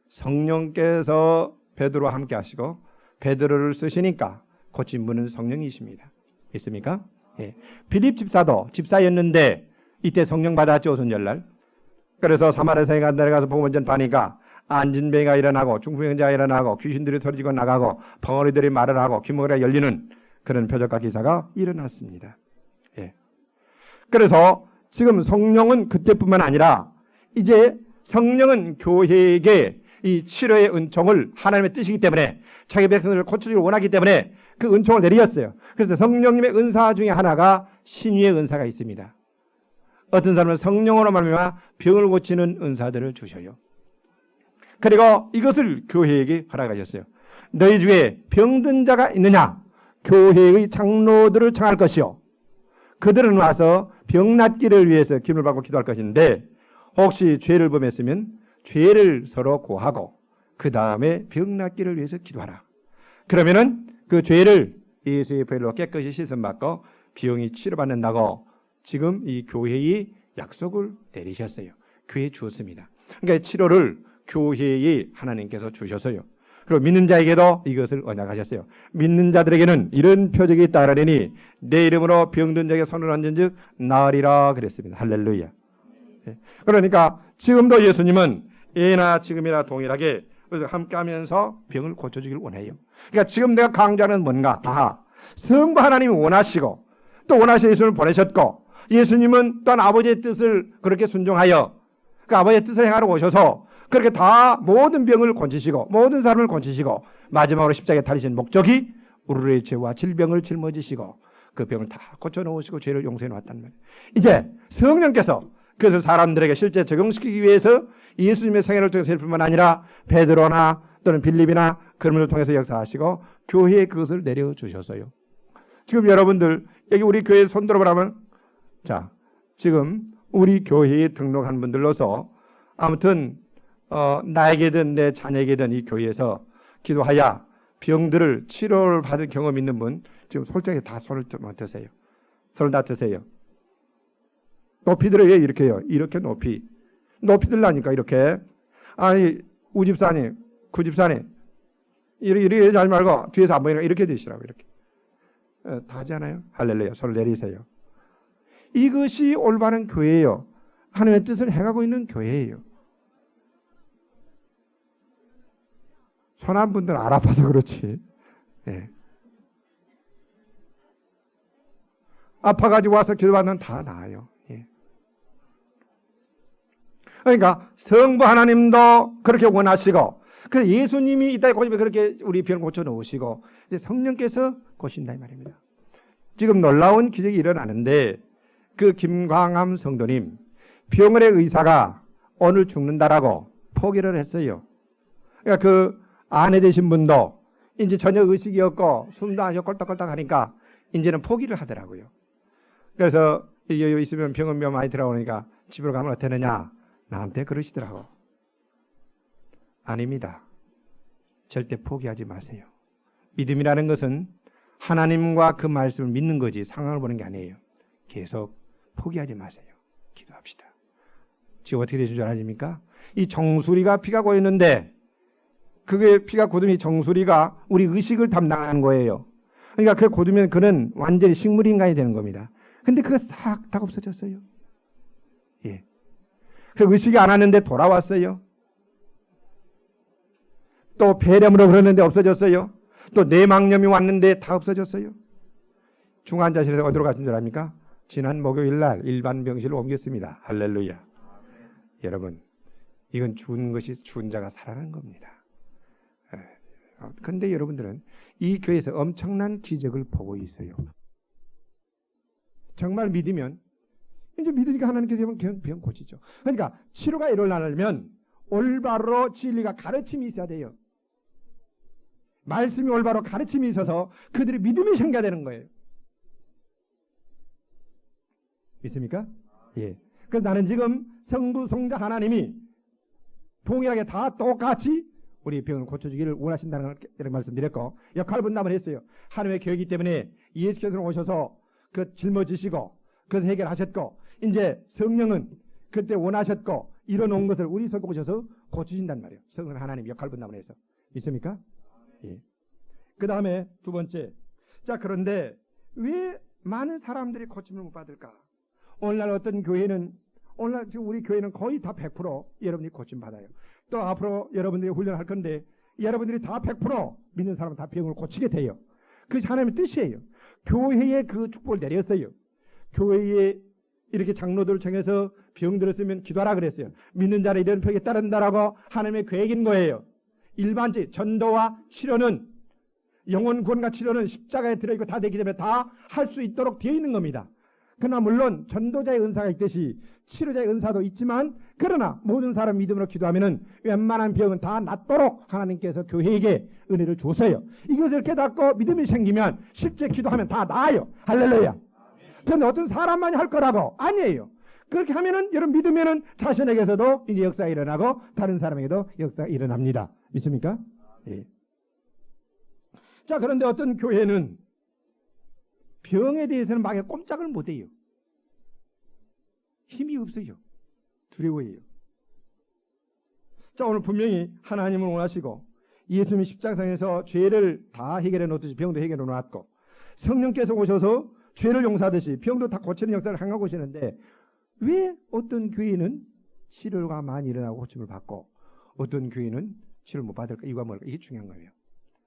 성령께서 베드로와 함께 하시고 베드로를 쓰시니까 고친 분은 성령이십니다. 있습니까? 예. 빌립 집사도 집사였는데 이때 성령 받았죠, 오순절날. 그래서 사마리아에 내려가서 복음을 전파하니까 안진병이가 일어나고 중풍병자가 일어나고 귀신들이 소리지고 나가고 벙어리들이 말을 하고 귀머리가 열리는 그런 표적과 기사가 일어났습니다. 예. 그래서 지금 성령은 그때뿐만 아니라 이제 성령은 교회에게 이 치료의 은총을 하나님의 뜻이기 때문에 자기 백성들을 고쳐주길 원하기 때문에 그 은총을 내리셨어요. 그래서 성령님의 은사 중에 하나가 신유의 은사가 있습니다. 어떤 사람은 성령으로 말미암아 병을 고치는 은사들을 주셔요. 그리고 이것을 교회에게 허락하셨어요. 너희 중에 병든 자가 있느냐? 교회의 장로들을 청할 것이요. 그들은 와서 병 낫기를 위해서 기름을 받고 기도할 것인데 혹시 죄를 범했으면 죄를 서로 고하고 그 다음에 병 낫기를 위해서 기도하라. 그러면은 그 죄를 예수의 보혈로 깨끗이 씻음받고 병이 치료받는다고 지금 이 교회의 약속을 내리셨어요. 교회에 주었습니다. 그러니까 치료를 교회에 하나님께서 주셨어요. 그리고 믿는 자에게도 이것을 언약하셨어요. 믿는 자들에게는 이런 표적이 따르니 내 이름으로 병든 자에게 손을 얹은 즉 나으리라 그랬습니다. 할렐루야. 그러니까 지금도 예수님은 예나 지금이나 동일하게 함께하면서 병을 고쳐주길 원해요. 그러니까 지금 내가 강조하는 뭔가 다 성부 하나님이 원하시고 또 원하시는 예수님을 보내셨고 예수님은 또한 아버지의 뜻을 그렇게 순종하여 그 아버지의 뜻을 행하러 오셔서 그렇게 다 모든 병을 고치시고 모든 사람을 고치시고 마지막으로 십자가에 달리신 목적이 우리의 죄와 질병을 짊어지시고 그 병을 다 고쳐놓으시고 죄를 용서해 놓았단 말이에요. 이제 성령께서 그것을 사람들에게 실제 적용시키기 위해서 예수님의 생애를 통해서 할 뿐만 아니라 베드로나 또는 빌립이나 그런 분을 통해서 역사하시고 교회에 그것을 내려주셨어요. 지금 여러분들 여기 우리 교회에 손 들어보라면 자 지금 우리 교회에 등록한 분들로서 아무튼 나에게든 내 자녀에게든 이 교회에서 기도하여 병들을 치료를 받은 경험 있는 분 지금 솔직하게 다 손을 드세요. 손을 다 드세요. 높이 들어요. 이렇게 해요. 이렇게 높이 들라니까 이렇게. 아니 우집사님 구집사님 이렇게 하지 말고 뒤에서 안 보이니까 이렇게 드시라고 이렇게. 다 하잖아요. 할렐루야. 손을 내리세요. 이것이 올바른 교회예요. 하나님의 뜻을 행하고 있는 교회예요. 손한 분들은 안 아파서 그렇지. 예. 아파가지고 와서 기도받으면 다 나아요. 예. 그러니까 성부 하나님도 그렇게 원하시고 그래서 예수님이 이 땅에 고집에 그렇게 우리 병을 고쳐놓으시고 이제 성령께서 고신다 이 말입니다. 지금 놀라운 기적이 일어나는데 그 김광암 성도님 병원의 의사가 오늘 죽는다라고 포기를 했어요. 그러니까 그 아내 되신 분도 이제 전혀 의식이 없고 숨도 안 쉬고 꼴딱꼴딱 하니까 이제는 포기를 하더라고요. 그래서 이게 있으면 병원비가 많이 들어오니까 집으로 가면 어떠느냐? 나한테 그러시더라고. 아닙니다. 절대 포기하지 마세요. 믿음이라는 것은 하나님과 그 말씀을 믿는 거지 상황을 보는 게 아니에요. 계속 포기하지 마세요. 기도합시다. 지금 어떻게 되신 줄 아십니까? 이 정수리가 피가 고였는데 그게 피가 고듬이 정수리가 우리 의식을 담당하는 거예요. 그러니까 그 고두면 그는 완전히 식물인간이 되는 겁니다. 근데 그거 싹 다 없어졌어요. 예. 그 의식이 안 왔는데 돌아왔어요. 또 폐렴으로 그러는데 없어졌어요. 또 뇌막염이 왔는데 다 없어졌어요. 중환자실에서 어디로 가신 줄 압니까? 지난 목요일 날 일반 병실로 옮겼습니다. 할렐루야. 여러분, 이건 죽은 것이 죽은 자가 살아난 겁니다. 그런데 여러분들은 이 교회에서 엄청난 기적을 보고 있어요. 정말 믿으면 이제 믿으니까 하나님께서 병 고치죠. 그러니까 치료가 일어나려면 올바로 진리가 가르침이 있어야 돼요. 말씀이 올바로 가르침이 있어서 그들의 믿음이 생겨되는 거예요. 믿습니까? 예. 그래서 나는 지금 성부, 성자 하나님이 동일하게 다 똑같이 우리 병을 고쳐주기를 원하신다는 걸 말씀드렸고 역할 분담을 했어요. 하나님의 계획이기 때문에 예수께서 오셔서 그 짊어지시고 그것을 해결하셨고 이제 성령은 그때 원하셨고 이뤄놓은 것을 우리 속에 오셔서 고치신단 말이에요. 성령 하나님 역할 분담을 해서. 믿습니까? 예. 그 다음에 두 번째. 자, 그런데 왜 많은 사람들이 고침을 못 받을까? 오늘날 어떤 교회는 오늘날 지금 우리 교회는 거의 다 100% 여러분이 고침 받아요. 또 앞으로 여러분들이 훈련할 건데 여러분들이 다 100% 믿는 사람은 다 병을 고치게 돼요. 그것이 하나님의 뜻이에요. 교회에 그 축복을 내렸어요. 교회에 이렇게 장로들을 정해서 병 들었으면 기도하라 그랬어요. 믿는 자를 이런 병에 따른다라고 하나님의 계획인 거예요. 일반적 전도와 치료는 영혼 구원과 치료는 십자가에 들어있고 다 되기 때문에 다 할 수 있도록 되어 있는 겁니다. 그러나 물론 전도자의 은사가 있듯이 치료자의 은사도 있지만 그러나 모든 사람 믿음으로 기도하면은 웬만한 병은 다 낫도록 하나님께서 교회에게 은혜를 주세요. 이것을 깨닫고 믿음이 생기면 실제 기도하면 다 나아요. 할렐루야. 그런데 어떤 사람만이 할 거라고 아니에요. 그렇게 하면은 여러분 믿으면은 자신에게서도 이제 역사가 일어나고 다른 사람에게도 역사가 일어납니다. 믿습니까? 예. 자, 그런데 어떤 교회는 병에 대해서는 막 꼼짝을 못해요. 힘이 없어요. 두려워해요. 자, 오늘 분명히 하나님을 원하시고 예수님이 십자가상에서 죄를 다 해결해 놓듯이 병도 해결해 놓았고 성령께서 오셔서 죄를 용서하듯이 병도 다 고치는 역사를 행하고 오시는데 왜 어떤 교회는 치료가 많이 일어나고 고침을 받고 어떤 교회는 치료를 못 받을까? 이유가 뭘까? 이게 중요한 거예요.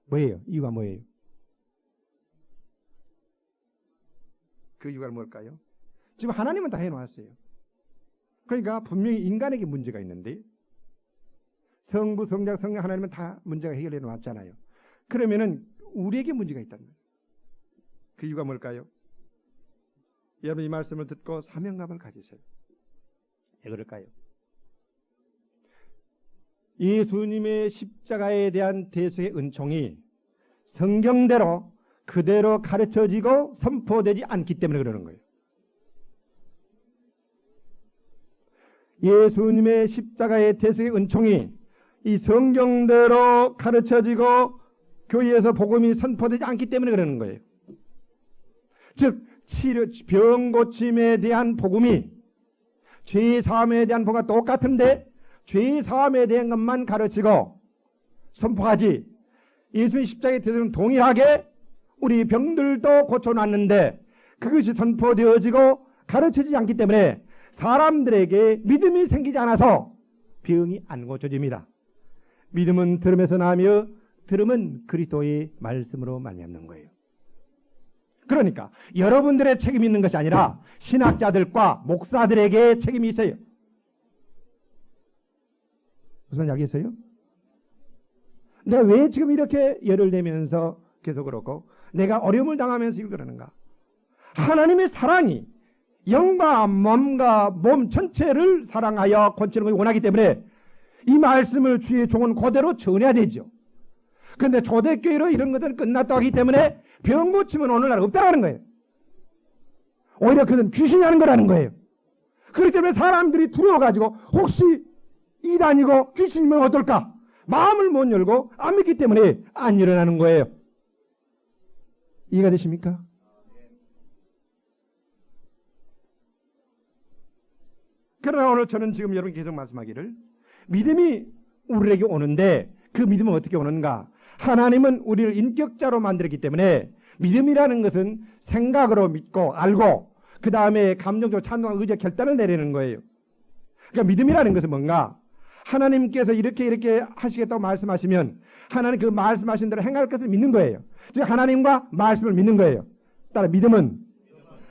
뭐예요? 이유가 뭐예요? 그 이유가 뭘까요? 지금 하나님은 다 해놓았어요. 그러니까 분명히 인간에게 문제가 있는데 성부, 성자, 성령 하나님은 다 문제가 해결해 놓았잖아요. 그러면은 우리에게 문제가 있다는 거예요. 그 이유가 뭘까요? 여러분 이 말씀을 듣고 사명감을 가지세요. 왜 그럴까요? 예수님의 십자가에 대한 대속의 은총이 성경대로 그대로 가르쳐지고 선포되지 않기 때문에 그러는 거예요. 예수님의 십자가의 대속의 은총이 이 성경대로 가르쳐지고 교회에서 복음이 선포되지 않기 때문에 그러는 거예요. 즉 치료, 병 고침에 대한 복음이 죄 사함에 대한 복음과 똑같은데 죄 사함에 대한 것만 가르치고 선포하지 예수의 십자가의 대속은 동일하게 우리 병들도 고쳐놨는데 그것이 선포되어지고 가르쳐지지 않기 때문에 사람들에게 믿음이 생기지 않아서 병이 안 고쳐집니다. 믿음은 들음에서 나며 들음은 그리스도의 말씀으로 말미암는 거예요. 그러니까 여러분들의 책임이 있는 것이 아니라 신학자들과 목사들에게 책임이 있어요. 무슨 말인지 알겠어요? 내가 왜 지금 이렇게 열을 내면서 계속 그렇고 내가 어려움을 당하면서 이걸 그러는가? 하나님의 사랑이 영과 몸과 몸 전체를 사랑하여 고치는 것을 원하기 때문에 이 말씀을 주의 종은 그대로 전해야 되죠. 근데 초대교회로 이런 것들은 끝났다고 하기 때문에 병 고침은 오늘날 없다는 거예요. 오히려 그건 귀신이 하는 거라는 거예요. 그렇기 때문에 사람들이 두려워가지고 혹시 일 아니고 귀신이면 어떨까? 마음을 못 열고 안 믿기 때문에 안 일어나는 거예요. 이해가 되십니까? 그러나 오늘 저는 지금 여러분 계속 말씀하기를 믿음이 우리에게 오는데 그 믿음은 어떻게 오는가? 하나님은 우리를 인격자로 만들었기 때문에 믿음이라는 것은 생각으로 믿고 알고 그 다음에 감정적으로 찬송과 의지와 결단을 내리는 거예요. 그러니까 믿음이라는 것은 뭔가? 하나님께서 이렇게 하시겠다고 말씀하시면 하나님 그 말씀하신 대로 행할 것을 믿는 거예요. 즉 하나님과 말씀을 믿는 거예요. 따라 믿음은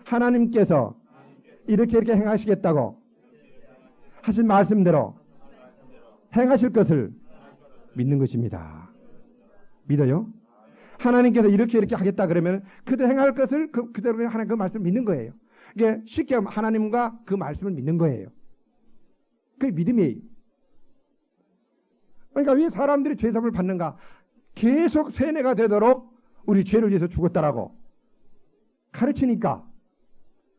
하나님께서 이렇게 행하시겠다고 하신 말씀대로 행하실 것을 믿는 것입니다. 믿어요? 하나님께서 이렇게 하겠다 그러면 그대로 행할 것을 그대로 하나님 그 말씀을 믿는 거예요. 이게 쉽게 하면 하나님과 그 말씀을 믿는 거예요. 그게 믿음이에요. 그러니까 왜 사람들이 죄사함을 받는가? 계속 세뇌가 되도록 우리 죄를 위해서 죽었다라고 가르치니까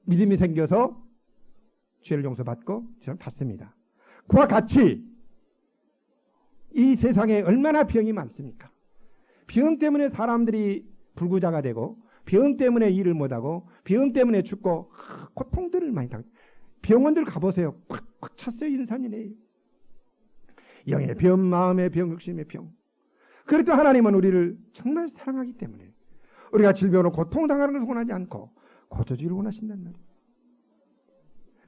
믿음이 생겨서 죄를 용서받고 죄를 받습니다. 그와 같이 이 세상에 얼마나 병이 많습니까? 병 때문에 사람들이 불구자가 되고 병 때문에 일을 못하고 병 때문에 죽고 고통들을 많이 당해요. 병원들 가보세요. 꽉꽉 찼어요. 인산이네요. 영의 병, 마음의 병, 육신의 병. 그래도 하나님은 우리를 정말 사랑하기 때문에 우리가 질병으로 고통당하는 것을 원하지 않고 고쳐주기를 원하신단 말이에요.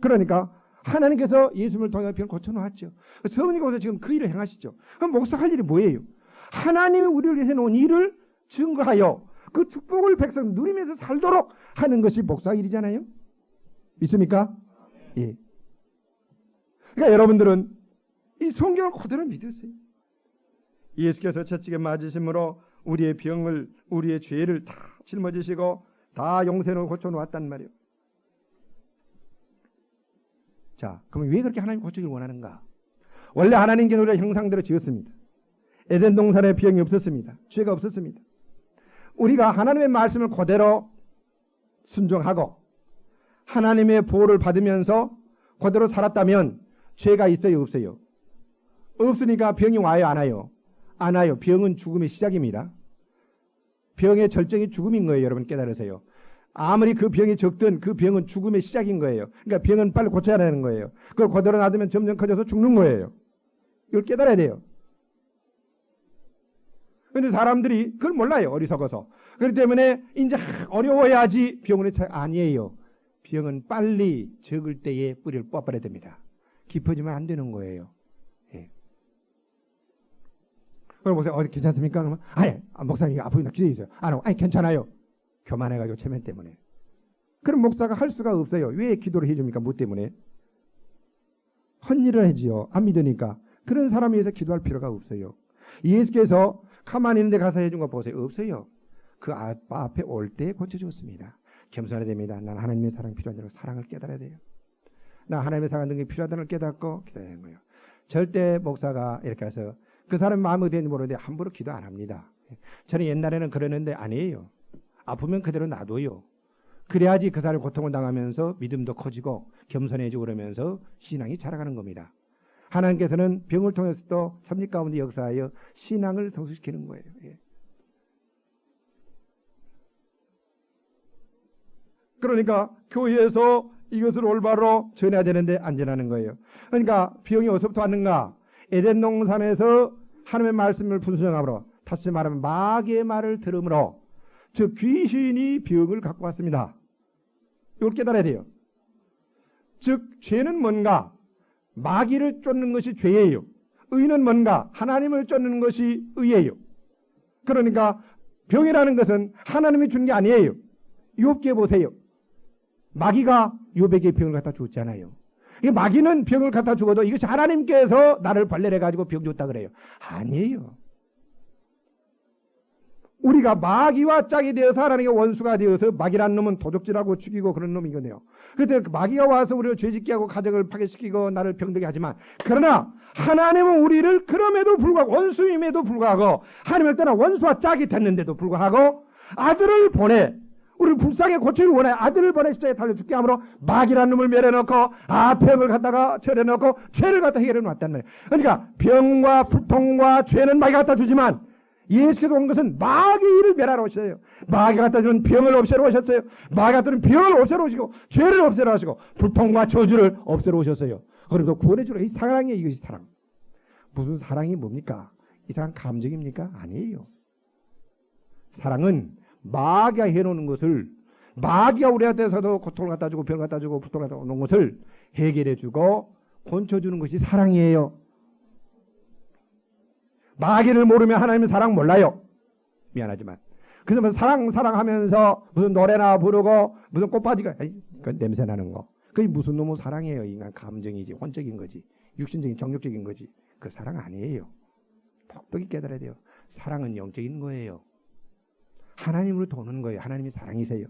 그러니까 하나님께서 예수님을 통해 병을 고쳐놓았죠. 성령이 오셔서 지금 그 일을 행하시죠. 그럼 목사 할 일이 뭐예요? 하나님이 우리를 위해서 놓은 일을 증거하여 그 축복을 백성 누리면서 살도록 하는 것이 목사 일이잖아요. 믿습니까? 예. 그러니까 여러분들은 이 성경을 그대로 믿으세요. 예수께서 채찍에 맞으심으로 우리의 병을, 우리의 죄를 다 짊어지시고 다 용서로 고쳐놓았단 말이에요. 자, 그럼 왜 그렇게 하나님 고치기를 원하는가? 원래 하나님께서 우리의 형상대로 지었습니다. 에덴 동산에 병이 없었습니다. 죄가 없었습니다. 우리가 하나님의 말씀을 그대로 순종하고 하나님의 보호를 받으면서 그대로 살았다면 죄가 있어요, 없어요? 없으니까 병이 와요, 안 와요? 안 와요. 병은 죽음의 시작입니다. 병의 절정이 죽음인 거예요. 여러분 깨달으세요. 아무리 그 병이 적든 그 병은 죽음의 시작인 거예요. 그러니까 병은 빨리 고쳐야 되는 거예요. 그걸 그대로 놔두면 점점 커져서 죽는 거예요. 이걸 깨달아야 돼요. 그런데 사람들이 그걸 몰라요. 어리석어서. 그렇기 때문에 이제 어려워야지 병원에 아니에요. 병은 빨리 적을 때에 뿌리를 뽑아야 됩니다. 깊어지면 안 되는 거예요. 예. 그럼 목사님 어디 괜찮습니까? 그러면 아니 목사님 아프니까 기대해 주세요. 아니 괜찮아요. 교만해가지고 체면 때문에. 그럼 목사가 할 수가 없어요. 왜 기도를 해줍니까? 뭐 때문에? 헛일을 하지요. 안 믿으니까. 그런 사람에 의해서 기도할 필요가 없어요. 예수께서 가만히 있는데 가서 해준 거 보세요. 없어요. 그 앞에 올 때 고쳐줬습니다. 겸손해야 됩니다. 난 하나님의 사랑이 필요한 대로 사랑을 깨달아야 돼요. 나 하나님의 사랑 등이 필요하다는 걸 깨닫고 기도해야 되는 거예요. 절대 목사가 이렇게 해서 그 사람 마음이 어디인지 모르는데 함부로 기도 안 합니다. 저는 옛날에는 그러는데 아니에요. 아프면 그대로 놔둬요. 그래야지 그 사람이 고통을 당하면서 믿음도 커지고 겸손해지고 그러면서 신앙이 자라가는 겁니다. 하나님께서는 병을 통해서도 섭리 가운데 역사하여 신앙을 성숙시키는 거예요. 예. 그러니까 교회에서 이것을 올바로 전해야 되는데 안 전하는 거예요. 그러니까 병이 어디서부터 왔는가? 에덴 동산에서 하나님의 말씀을 분수정함으로 다시 말하면 마귀의 말을 들음으로 즉 귀신이 병을 갖고 왔습니다. 이걸 깨달아야 돼요. 즉 죄는 뭔가? 마귀를 쫓는 것이 죄예요. 의는 뭔가? 하나님을 쫓는 것이 의예요. 그러니까 병이라는 것은 하나님이 준 게 아니에요. 욥기에 보세요. 마귀가 욥에게 병을 갖다 줬잖아요. 마귀는 병을 갖다 주고도 이것이 하나님께서 나를 벌레를 가지고 병 줬다 그래요. 아니에요. 우리가 마귀와 짝이 되어서 하나님의 원수가 되어서 마귀라는 놈은 도적질하고 죽이고 그런 놈이거든요. 그때 마귀가 와서 우리를 죄짓게 하고 가정을 파괴시키고 나를 병들게 하지만 그러나 하나님은 우리를 그럼에도 불구하고 원수임에도 불구하고 하나님을 떠나 원수와 짝이 됐는데도 불구하고 아들을 보내 우리를 불쌍히 고치를 원해 아들을 보내 십자가에 달려 죽게 함으로 마귀라는 놈을 멸해놓고 병을 갖다가 처리해놓고 죄를 갖다 해결해 놨단 말이에요. 그러니까 병과 불통과 죄는 마귀가 갖다 주지만 예수께서 온 것은 마귀를 멸하러 오셨어요. 마귀가 갖다 준 병을 없애러 오셨어요. 마귀가 갖다 준 병을 없애러 오시고 죄를 없애러 오시고 불통과 저주를 없애러 오셨어요. 그리고 구원해 주러 이 사랑이에요. 이것이 사랑. 무슨 사랑이 뭡니까? 이상한 감정입니까? 아니에요. 사랑은 마귀가 해놓는 것을 마귀가 우리한테서도 고통을 갖다 주고 병을 갖다 주고 불통을 갖다 놓은 것을 해결해 주고 건쳐주는 것이 사랑이에요. 마귀를 모르면 하나님의 사랑 몰라요. 미안하지만. 그래서 사랑하면서 무슨 노래나 부르고 무슨 꽃바지가 그 냄새 나는 거. 그게 무슨 놈의 사랑이에요. 인간 감정이지. 혼적인 거지. 육신적인 정욕적인 거지. 그 사랑 아니에요. 똑똑히 깨달아야 돼요. 사랑은 영적인 거예요. 하나님으로 도는 거예요. 하나님이 사랑이세요.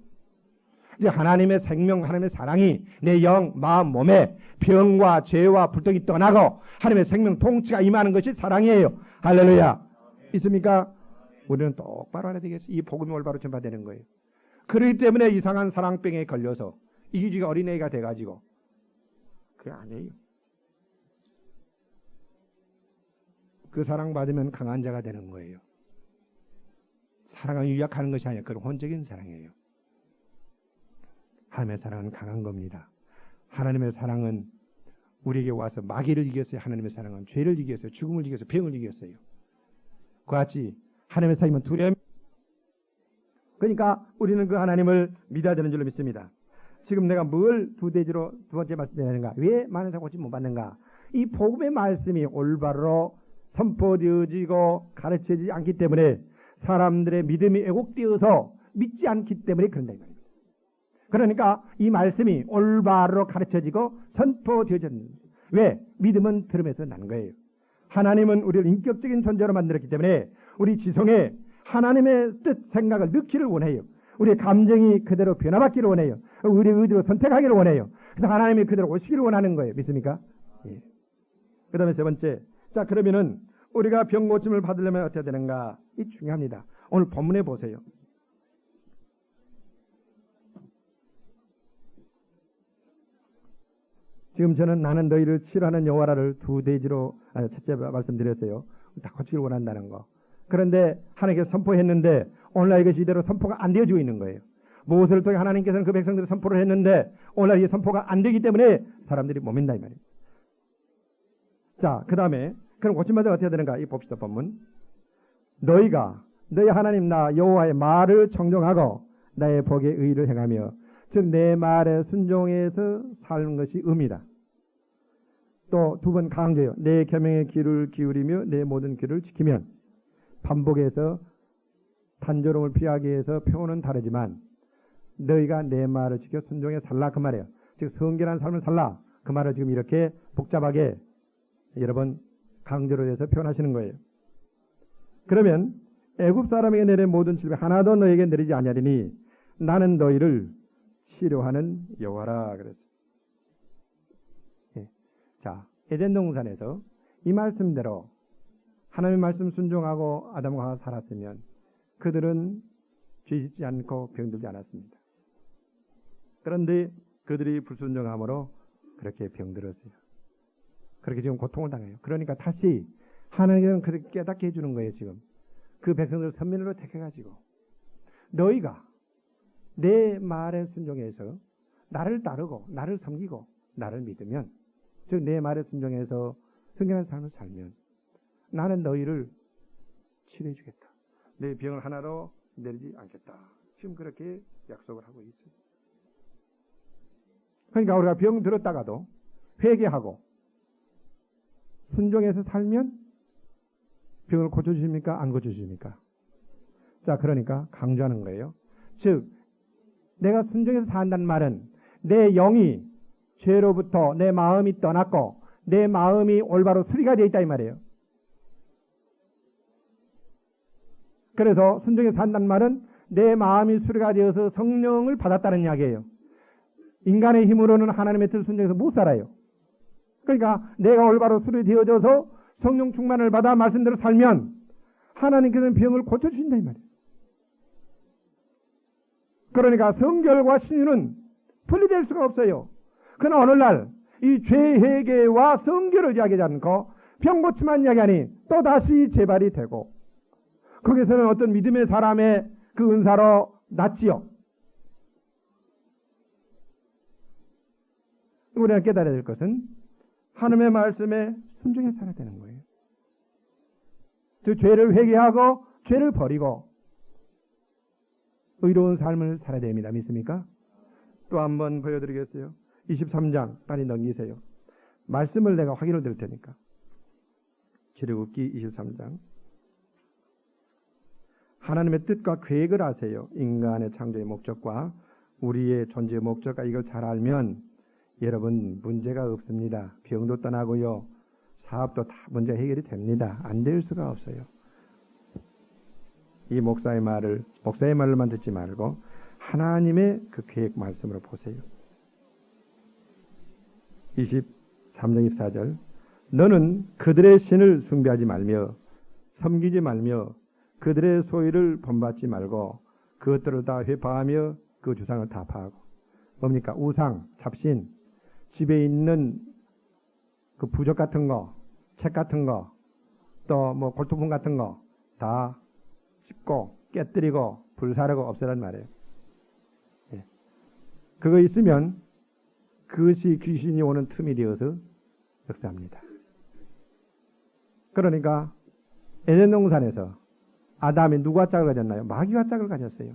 이제 하나님의 생명, 하나님의 사랑이 내 영, 마음, 몸에 병과 죄와 불통이 떠나고 하나님의 생명 통치가 임하는 것이 사랑이에요. 할렐루야. 있습니까? 우리는 똑바로 알아야 되겠어요. 이 복음이 올바로 전파되는 거예요. 그렇기 때문에 이상한 사랑병에 걸려서 이기주의가 어린애가 돼가지고 그게 아니에요. 그 사랑 받으면 강한 자가 되는 거예요. 사랑을 유약하는 것이 아니라 그런 혼적인 사랑이에요. 하나님의 사랑은 강한 겁니다. 하나님의 사랑은 우리에게 와서 마귀를 이겼어요. 하나님의 사랑은 죄를 이겼어요. 죽음을 이겼어요. 병을 이겼어요. 그 같이 하나님의 사랑이면 두려움. 그러니까 우리는 그 하나님을 믿어야 되는 줄로 믿습니다. 지금 내가 뭘 두 번째 말씀드리는가? 왜 많은 사람 고침 못 받는가? 이 복음의 말씀이 올바로 선포되어지고 가르쳐지지 않기 때문에 사람들의 믿음이 왜곡되어서 믿지 않기 때문에 그런다 이 말입니다. 그러니까 이 말씀이 올바로 가르쳐지고 선포되어졌는 거예요. 왜? 믿음은 들음에서 난 거예요. 하나님은 우리를 인격적인 존재로 만들었기 때문에 우리 지성에 하나님의 뜻, 생각을 넣기를 원해요. 우리의 감정이 그대로 변화받기를 원해요. 우리의 의지로 선택하기를 원해요. 그래서 하나님이 그대로 오시기를 원하는 거예요. 믿습니까? 예. 그 다음에 세 번째. 자, 그러면은 우리가 병 고침을 받으려면 어떻게 되는가? 이 중요합니다. 오늘 본문에 보세요. 지금 저는 나는 너희를 치료하는 여호와라를 두 대지로 첫째 말씀드렸어요. 다 고치기를 원한다는 거. 그런데 하나님께서 선포했는데 오늘날 이것이 이대로 선포가 안 되어지고 있는 거예요. 모세를 통해 하나님께서는 그 백성들을 선포를 했는데 오늘날 이게 선포가 안 되기 때문에 사람들이 못 믿는다 이 말입니다. 자, 그 다음에 그럼 고침받으면 어떻게 되는가? 이 봅시다 본문. 너희가 너희 하나님 나 여호와의 말을 청종하고 나의 복에 의를 행하며 즉 내 말에 순종해서 사는 것이 의미다. 또 두 번 강조해요. 내 계명의 귀를 기울이며 내 모든 길을 지키면 반복해서 단조로움을 피하기 위해서 표현은 다르지만 너희가 내 말을 지켜 순종해 살라 그 말이에요. 즉 성결한 삶을 살라 그 말을 지금 이렇게 복잡하게 여러 번 강조를 해서 표현하시는 거예요. 그러면 애굽 사람에게 내린 모든 질병 하나도 너에게 내리지 아니하리니 나는 너희를 치료하는 여호와라 그랬어요. 예. 자, 에덴 동산에서 이 말씀대로 하나님의 말씀 순종하고 아담과 하와 살았으면 그들은 죄짓지 않고 병들지 않았습니다. 그런데 그들이 불순종함으로 그렇게 병들었어요. 그렇게 지금 고통을 당해요. 그러니까 다시 하나님은 그렇게 깨닫게 해주는 거예요. 지금 그 백성들을 선민으로 택해가지고 너희가 내 말에 순종해서 나를 따르고 나를 섬기고 나를 믿으면 즉 내 말에 순종해서 성결한 삶을 살면 나는 너희를 치료해 주겠다. 내 병을 하나도 내리지 않겠다. 지금 그렇게 약속을 하고 있어요. 그러니까 우리가 병 들었다가도 회개하고 순종해서 살면 병을 고쳐주십니까? 안 고쳐주십니까? 자, 그러니까 강조하는 거예요. 즉 내가 순종해서 산다는 말은 내 영이 죄로부터 내 마음이 떠났고 내 마음이 올바로 수리가 되어 있다 이 말이에요. 그래서 순종해서 산다는 말은 내 마음이 수레가 되어서 성령을 받았다는 이야기예요. 인간의 힘으로는 하나님의 뜻을 순종해서 못 살아요. 그러니까 내가 올바로 수레 되어져서 성령 충만을 받아 말씀대로 살면 하나님께서는 병을 고쳐주신다 이 말이에요. 그러니까 성결과 신유는 분리될 수가 없어요. 그러나 오늘날 이 죄회개와 성결을 이야기하지 않고 병 고침만 이야기하니 또다시 재발이 되고 거기서는 어떤 믿음의 사람의 그 은사로 낫지요. 우리가 깨달아야 될 것은 하나님의 말씀에 순종해서 살아야 되는 거예요. 그 죄를 회개하고 죄를 버리고 의로운 삶을 살아야 됩니다. 믿습니까? 또 한번 보여드리겠어요. 23장 빨리 넘기세요. 말씀을 내가 확인을 드릴 테니까. 출애굽기 23장. 하나님의 뜻과 계획을 아세요. 인간의 창조의 목적과 우리의 존재의 목적과 이걸 잘 알면 여러분 문제가 없습니다. 병도 떠나고요. 사업도 다 문제 해결이 됩니다. 안 될 수가 없어요. 이 목사의 말로만 듣지 말고 하나님의 그 계획 말씀으로 보세요. 23장 24절. 너는 그들의 신을 숭배하지 말며 섬기지 말며 그들의 소유를 본받지 말고 그것들을 다 회파하며 그 주상을 다 파하고. 뭡니까? 우상, 잡신, 집에 있는 그 부적 같은 거, 책 같은 거, 또 뭐 골토품 같은 거 다 씹고 깨뜨리고 불사르고 없애란 말이에요. 예. 그거 있으면 그것이 귀신이 오는 틈이 되어서 역사합니다. 그러니까 에덴 동산에서 아담이 누가 짝을 가졌나요? 마귀가 짝을 가졌어요.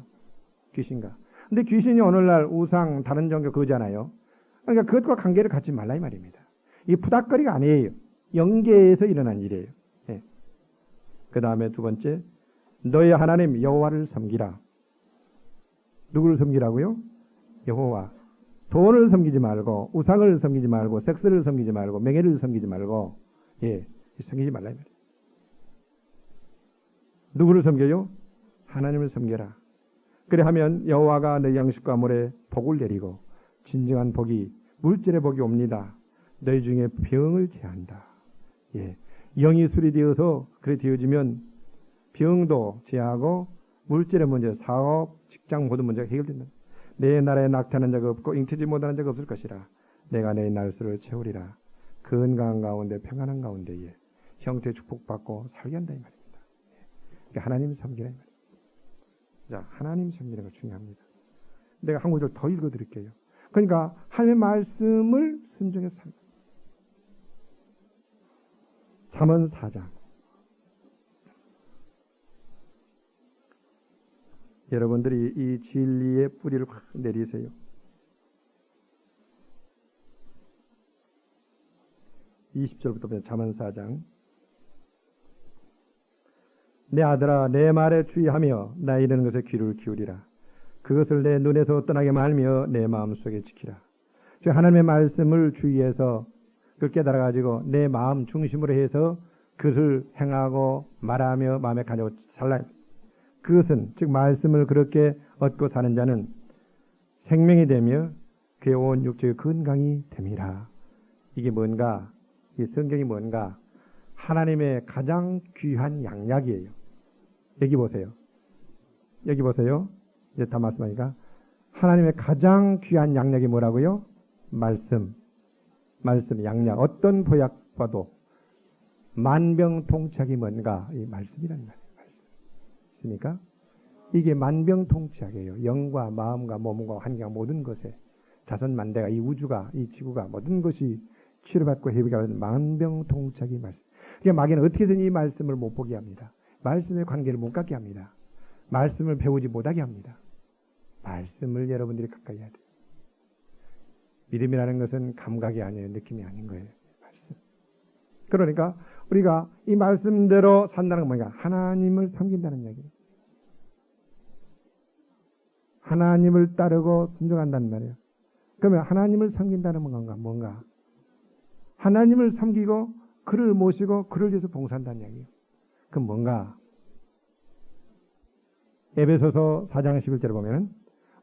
귀신과. 근데 귀신이 오늘날 우상 다른 종교 그거잖아요. 그러니까 그것과 관계를 갖지 말라 이 말입니다. 이 푸닥거리가 아니에요. 영계에서 일어난 일이에요. 예. 그 다음에 두 번째, 너의 하나님 여호와를 섬기라. 누구를 섬기라고요? 여호와. 돈을 섬기지 말고 우상을 섬기지 말고 섹스를 섬기지 말고 명예를 섬기지 말고 섬기지 말라 이 말이에요. 누구를 섬겨요? 하나님을 섬겨라. 그래 하면 여호와가 내 양식과 물에 복을 내리고 진정한 복이 물질의 복이 옵니다. 너희 중에 병을 제한다. 영이 수리되어서 그래 되어지면 병도 제하고 물질의 문제, 사업, 직장 모든 문제가 해결된다. 내 나라에 낙태하는 자가 없고 잉태지 못하는 자가 없을 것이라. 내가 내 날수를 채우리라. 건강한 가운데 평안한 가운데에 형태 축복받고 살게 한다 이 말입니다. 그러니까 하나님 섬기라 이 말입니다. 자, 하나님 섬기는 거 중요합니다. 내가 한 구절 더 읽어드릴게요. 그러니까 하나님의 말씀을 순종해서 산다. 잠언 4장. 여러분들이 이 진리의 뿌리를 확 내리세요. (20절부터) 보면 잠언 4장. 내 아들아 내 말에 주의하며 나 이르는 것에 귀를 기울이라. 그것을 내 눈에서 떠나게 말며 내 마음속에 지키라. 즉 하나님의 말씀을 주의해서 그걸 깨달아가지고 내 마음 중심으로 해서 그것을 행하고 말하며 마음에 가지고 살라. 그것은 즉 말씀을 그렇게 얻고 사는 자는 생명이 되며 그의 온 육체의 건강이 됨이라. 이게 뭔가? 이 성경이 뭔가? 하나님의 가장 귀한 양약이에요. 여기 보세요. 여기 보세요. 이제 다 말씀하니까 하나님의 가장 귀한 양약이 뭐라고요? 말씀, 양약. 어떤 보약과도 만병통치약이 뭔가? 이 말씀이라는 말이에요. 있습니까? 이게 만병통치약이에요. 영과 마음과 몸과 환경 모든 것에 자선만대가 이 우주가 이 지구가 모든 것이 치료받고 회복하는 만병통치약이 말씀. 그러니까 마귀는 어떻게든 이 말씀을 못 보게 합니다. 말씀의 관계를 못 갖게 합니다. 말씀을 배우지 못하게 합니다. 말씀을 여러분들이 가까이 해야 돼요. 믿음이라는 것은 감각이 아니에요. 느낌이 아닌 거예요. 말씀. 그러니까 우리가 이 말씀대로 산다는 건 뭐냐? 하나님을 섬긴다는 얘기예요. 하나님을 따르고 순종한다는 말이에요. 그러면 하나님을 섬긴다는 건가? 뭔가? 하나님을 섬기고 그를 모시고 그를 위해서 봉사한다는 얘기예요. 그럼 뭔가? 에베소서 4장 11절에 보면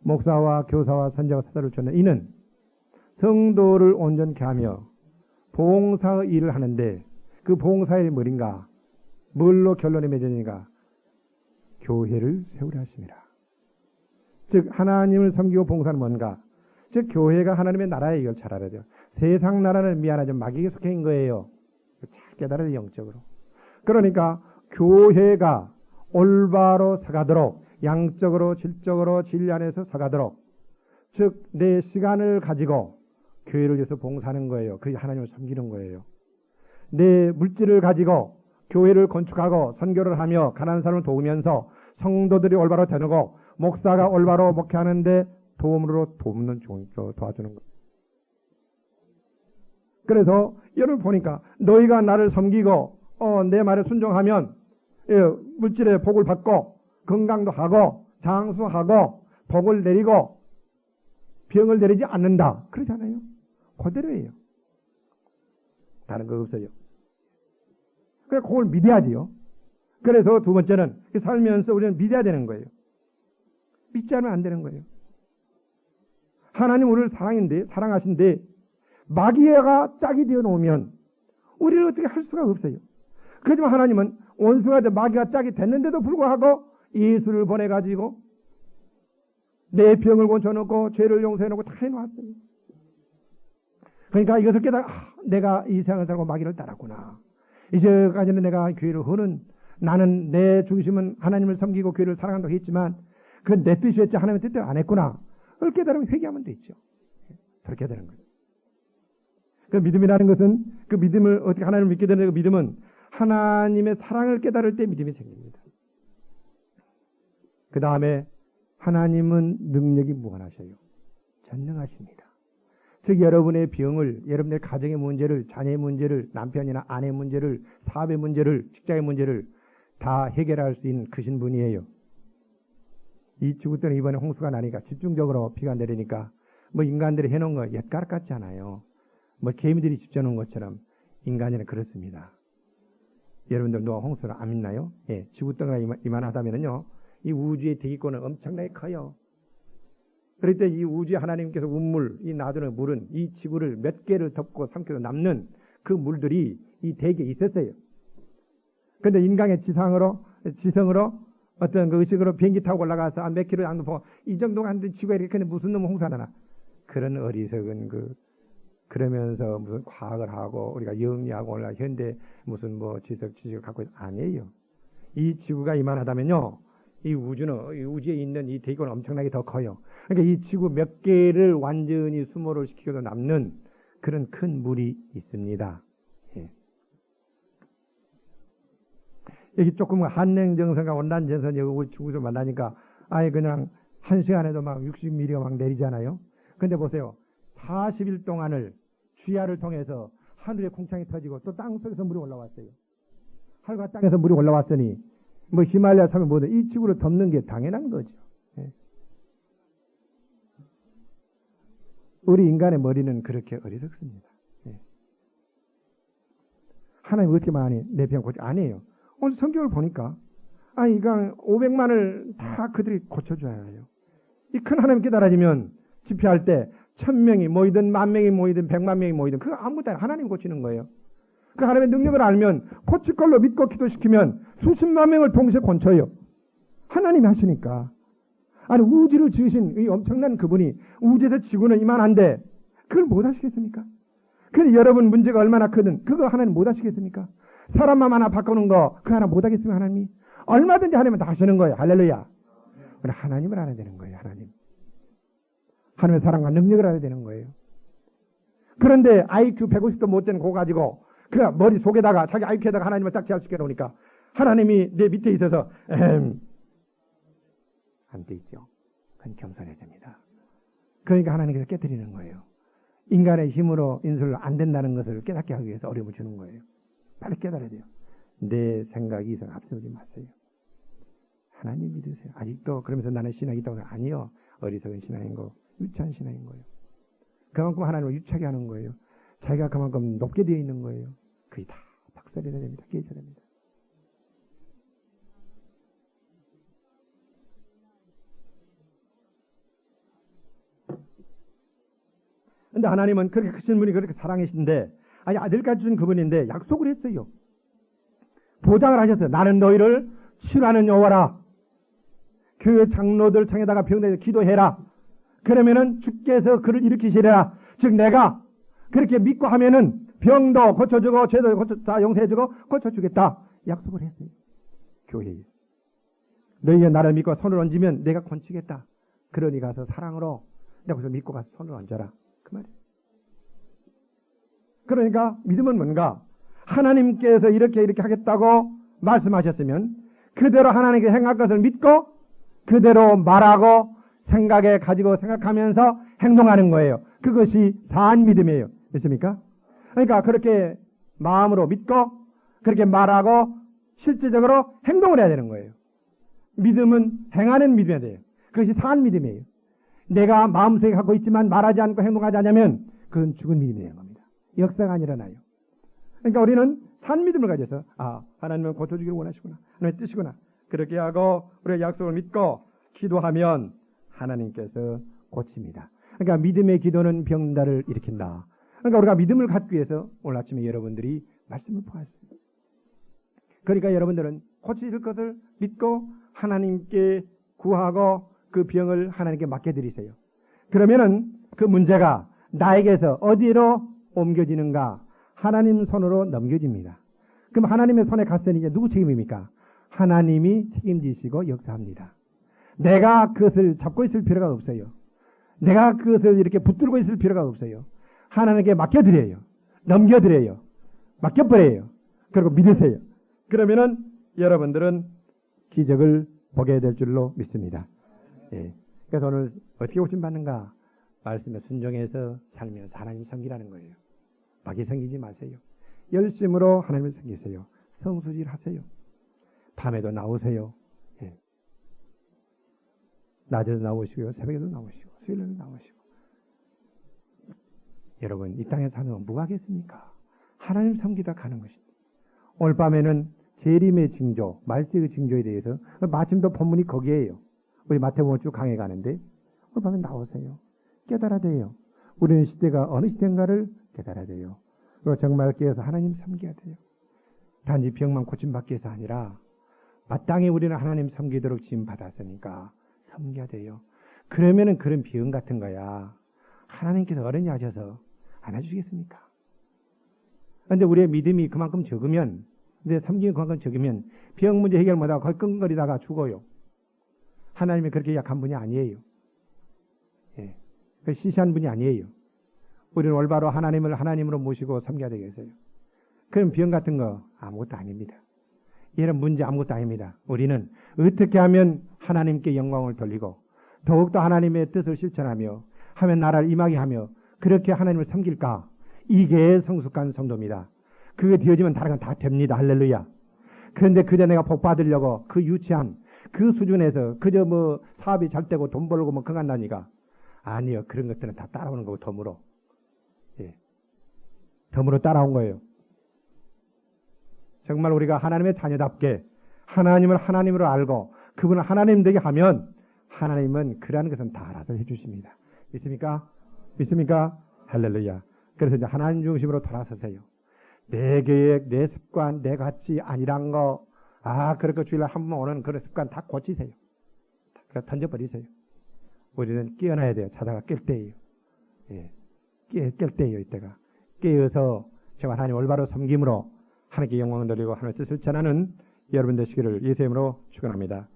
목사와 교사와 선자와 사사를 줬는 이는 성도를 온전케 하며 봉사의 일을 하는데 그 봉사의 뭐인가? 뭘로 결론이 맺어지는가? 교회를 세우려 하심이라. 즉 하나님을 섬기고 봉사는 뭔가? 즉 교회가 하나님의 나라에 이걸 잘 알아야 돼요. 세상 나라는 미안하지만 마귀에 속해 있는 거예요. 잘 깨달아야 영적으로. 그러니까 교회가 올바로 서가도록 양적으로 질적으로 진리 안에서 서가도록 즉 내 시간을 가지고 교회를 위해서 봉사하는 거예요. 그게 하나님을 섬기는 거예요. 내 물질을 가지고 교회를 건축하고 선교를 하며 가난한 사람을 도우면서 성도들이 올바로 되고 목사가 올바로 목회하는데 도움으로 돕는 도와주는 거예요. 그래서 여러분 보니까 너희가 나를 섬기고 내 말에 순종하면 물질의 복을 받고 건강도 하고 장수하고 복을 내리고 병을 내리지 않는다. 그러잖아요. 그대로예요. 다른 거 없어요. 그래서 그걸 믿어야지요. 그래서 두 번째는 살면서 우리는 믿어야 되는 거예요. 믿지 않으면 안 되는 거예요. 하나님 우리를 사랑하신데 마귀가 짝이 되어 놓으면 우리를 어떻게 할 수가 없어요. 그렇지만 하나님은 원수가 마귀가 짝이 됐는데도 불구하고 예수를 보내가지고 내 병을 고쳐놓고 죄를 용서해놓고 다 해놓았어요. 그러니까 이것을 깨달아 내가 이 세상을 살고 마귀를 따랐구나. 이제까지는 내가 교회를 허는 나는 내 중심은 하나님을 섬기고 교회를 사랑한다고 했지만 그건 내 뜻이었지 하나님의 뜻대로 안 했구나. 그걸 깨달으면 회개하면 되죠. 그렇게 되는 거예요. 그 믿음이라는 것은 그 믿음을 어떻게 하나님을 믿게 되는 그 믿음은 하나님의 사랑을 깨달을 때 믿음이 생깁니다. 그 다음에 하나님은 능력이 무한하셔요. 전능하십니다. 즉 여러분의 병을, 여러분의 가정의 문제를, 자녀의 문제를, 남편이나 아내의 문제를, 사업의 문제를, 직장의 문제를 다 해결할 수 있는 크신 분이에요. 이 지구 때는 이번에 홍수가 나니까 집중적으로 비가 내리니까 뭐 인간들이 해놓은 거 옛가락 같지 않아요. 뭐 개미들이 집져놓은 것처럼 인간이는 그렇습니다. 여러분들 누가 홍수를 안 믿나요? 예, 지구덩이가 이만하다면요, 이 우주의 대기권은 엄청나게 커요. 그럴 때 이 우주에 하나님께서 운물, 이 놔두는 물은 이 지구를 몇 개를 덮고 삼켜서 남는 그 물들이 이 대기에 있었어요. 그런데 인간의 지성으로 어떤 그 의식으로 비행기 타고 올라가서 몇 킬로 안 보고 이 정도가 안 된 지구가 이렇게 큰데 무슨 놈은 홍수가 나나. 그런 어리석은 그러면서 무슨 과학을 하고 우리가 영리하고 올라 현대 무슨 뭐 지식을 갖고 아니에요. 이 지구가 이만하다면요, 이 우주에 있는 이 대기권은 엄청나게 더 커요. 그러니까 이 지구 몇 개를 완전히 수모를 시키고도 남는 그런 큰 물이 있습니다. 예. 여기 조금 한랭정선과 온난전선이 우리 지구에서 만나니까 아예 그냥 한 시간에도 막 60mm가 막 내리잖아요. 근데 보세요. 40일 동안을 주야를 통해서 하늘에 궁창이 터지고 또 땅속에서 물이 올라왔어요. 하늘과 땅에서 물이 올라왔으니 뭐 히말라야 산맥 뭐든 이 지구를 덮는 게 당연한 거죠. 예. 우리 인간의 머리는 그렇게 어리석습니다. 예. 하나님 어떻게 많이 내 병 고쳐? 아니에요. 오늘 성경을 보니까 이건 500만을 다 그들이 고쳐줘야 해요. 이 큰 하나님 깨달아지면 집회할 때 1000명이 모이든 10,000명이 모이든 100만 명이 모이든 그거 아무것도 아니에요. 하나님 고치는 거예요. 그 하나님의 능력을 알면 고칠 걸로 믿고 기도시키면 수십만 명을 동시에 고쳐요. 하나님이 하시니까. 아니 우주를 지으신 이 엄청난 그분이 우주에서 지구는 이만한데 그걸 못 하시겠습니까? 그런데 여러분 문제가 얼마나 크든 그거 하나님 못 하시겠습니까? 사람만 하나 바꾸는 거 그거 하나 못 하겠습니까? 하나님이 얼마든지 하나님은 다 하시는 거예요. 할렐루야. 우리 하나님을 알아야 되는 거예요. 하나님의 사랑과 능력을 알아야 되는 거예요. 그런데 IQ 150도 못 되는 거 가지고 그 머리 속에다가 자기 IQ에다가 하나님을 딱 제압시켜 놓으니까 하나님이 내 밑에 있어서 안 돼 있죠. 그건 겸손해야 됩니다. 그러니까 하나님께서 깨뜨리는 거예요. 인간의 힘으로 인술로 안 된다는 것을 깨닫게 하기 위해서 어려움을 주는 거예요. 빨리 깨달아야 돼요. 내 생각이 이상 앞서지 마세요. 하나님 믿으세요. 아직도 그러면서 나는 신앙이 있다고 해서 아니요. 어리석은 신앙인 거, 유치한 신앙인 거예요. 그만큼 하나님을 유치하게 하는 거예요. 자기가 그만큼 높게 되어 있는 거예요. 그게 다 박살이 됩니다. 깨져야 됩니다. 근데 하나님은 그렇게 크신 분이 그렇게 사랑이신데, 아니, 아들까지 준 그분인데 약속을 했어요. 보장을 하셨어요. 나는 너희를 치료하는 여호와라. 교회 장로들 창에다가 병들에서 기도해라. 그러면은 주께서 그를 일으키시리라. 즉 내가 그렇게 믿고 하면은 병도 고쳐주고 죄도 다 용서해주고 고쳐주겠다. 약속을 했어요. 교회에. 너희가 나를 믿고 손을 얹으면 내가 건치겠다. 그러니 가서 사랑으로 내가 거기서 믿고 가서 손을 얹어라. 그 말이에요. 그러니까 믿음은 뭔가? 하나님께서 이렇게 하겠다고 말씀하셨으면 그대로 하나님께 행할 것을 믿고 그대로 말하고 생각에 가지고 생각하면서 행동하는 거예요. 그것이 사한 믿음이에요. 됐습니까? 그러니까 그렇게 마음으로 믿고 그렇게 말하고 실제적으로 행동을 해야 되는 거예요. 믿음은 행하는 믿음이 돼요. 그것이 사한 믿음이에요. 내가 마음속에 갖고 있지만 말하지 않고 행동하지 않으면 그건 죽은 믿음이 되는 겁니다. 역사가 안 일어나요. 그러니까 우리는 산 믿음을 가져서 하나님은 고쳐주기를 원하시구나. 하나님의 뜻이구나. 그렇게 하고 우리의 약속을 믿고 기도하면 하나님께서 고칩니다. 그러니까 믿음의 기도는 병나를 일으킨다. 그러니까 우리가 믿음을 갖기 위해서 오늘 아침에 여러분들이 말씀을 보았습니다. 그러니까 여러분들은 고치실 것을 믿고 하나님께 구하고 그 병을 하나님께 맡겨드리세요. 그러면은 그 문제가 나에게서 어디로 옮겨지는가? 하나님 손으로 넘겨집니다. 그럼 하나님의 손에 갔으니 이제 누구 책임입니까? 하나님이 책임지시고 역사합니다. 내가 그것을 잡고 있을 필요가 없어요. 내가 그것을 이렇게 붙들고 있을 필요가 없어요. 하나님께 맡겨드려요. 넘겨드려요. 맡겨버려요. 그리고 믿으세요. 그러면은 여러분들은 기적을 보게 될 줄로 믿습니다. 예. 그래서 오늘 어떻게 고침받는가? 말씀에 순종해서 살면서 하나님 섬기라는 거예요. 마귀 섬기지 마세요. 열심으로 하나님을 섬기세요. 성수질 하세요. 밤에도 나오세요. 예. 낮에도 나오시고요. 새벽에도 나오시고 수요일에도 나오시고. 여러분 이 땅에 사는 건 뭐하겠습니까? 하나님 섬기다 가는 것입니다. 오늘 밤에는 재림의 징조, 말세의 징조에 대해서 마침도 본문이 거기에요. 우리 마태복음 쭉 강해 가는데 오늘 밤에 나오세요. 깨달아야 돼요. 우리는 시대가 어느 시대인가를 깨달아야 돼요. 그리고 정말 깨어서 하나님 섬겨야 돼요. 단지 병만 고침받기 위해서 아니라 마땅히 우리는 하나님 섬기도록 지금 받았으니까 섬겨야 돼요. 그러면은 그런 병 같은 거야 하나님께서 어른이 하셔서 안아주시겠습니까? 그런데 우리의 믿음이 그만큼 적으면, 내 섬김이 그만큼 적으면 병 문제 해결 못하고 거의 끙거리다가 죽어요. 하나님이 그렇게 약한 분이 아니에요. 예. 시시한 분이 아니에요. 우리는 올바로 하나님을 하나님으로 모시고 섬겨야 되겠어요. 그럼 병 같은 거 아무것도 아닙니다. 이런 문제 아무것도 아닙니다. 우리는 어떻게 하면 하나님께 영광을 돌리고 더욱더 하나님의 뜻을 실천하며 하면 나라를 임하게 하며 그렇게 하나님을 섬길까? 이게 성숙한 성도입니다. 그게 되어지면 다른 건 다 됩니다. 할렐루야. 그런데 그저 내가 복 받으려고 그 유치함, 그 수준에서 그저 뭐 사업이 잘 되고 돈 벌고 뭐 그간 나니까 아니요. 그런 것들은 다 따라오는 거고 덤으로. 예. 덤으로 따라온 거예요. 정말 우리가 하나님의 자녀답게 하나님을 하나님으로 알고 그분을 하나님 되게 하면 하나님은 그러한 것은 다 알아서 해주십니다. 믿습니까? 믿습니까? 할렐루야. 그래서 이제 하나님 중심으로 돌아서세요. 내 계획, 내 습관, 내 가치 아니란 거, 그렇게 주일날 한 번 오는 그런 습관 다 고치세요. 다 던져버리세요. 우리는 깨어나야 돼요. 자다가 깰 때예요. 예. 깰 때예요. 이때가. 깨어서 정말 하나님 올바로 섬김으로 하나님께 영광을 돌리고 하나님의 뜻을 전하는 여러분 되시기를 예수의 이름으로 축원합니다.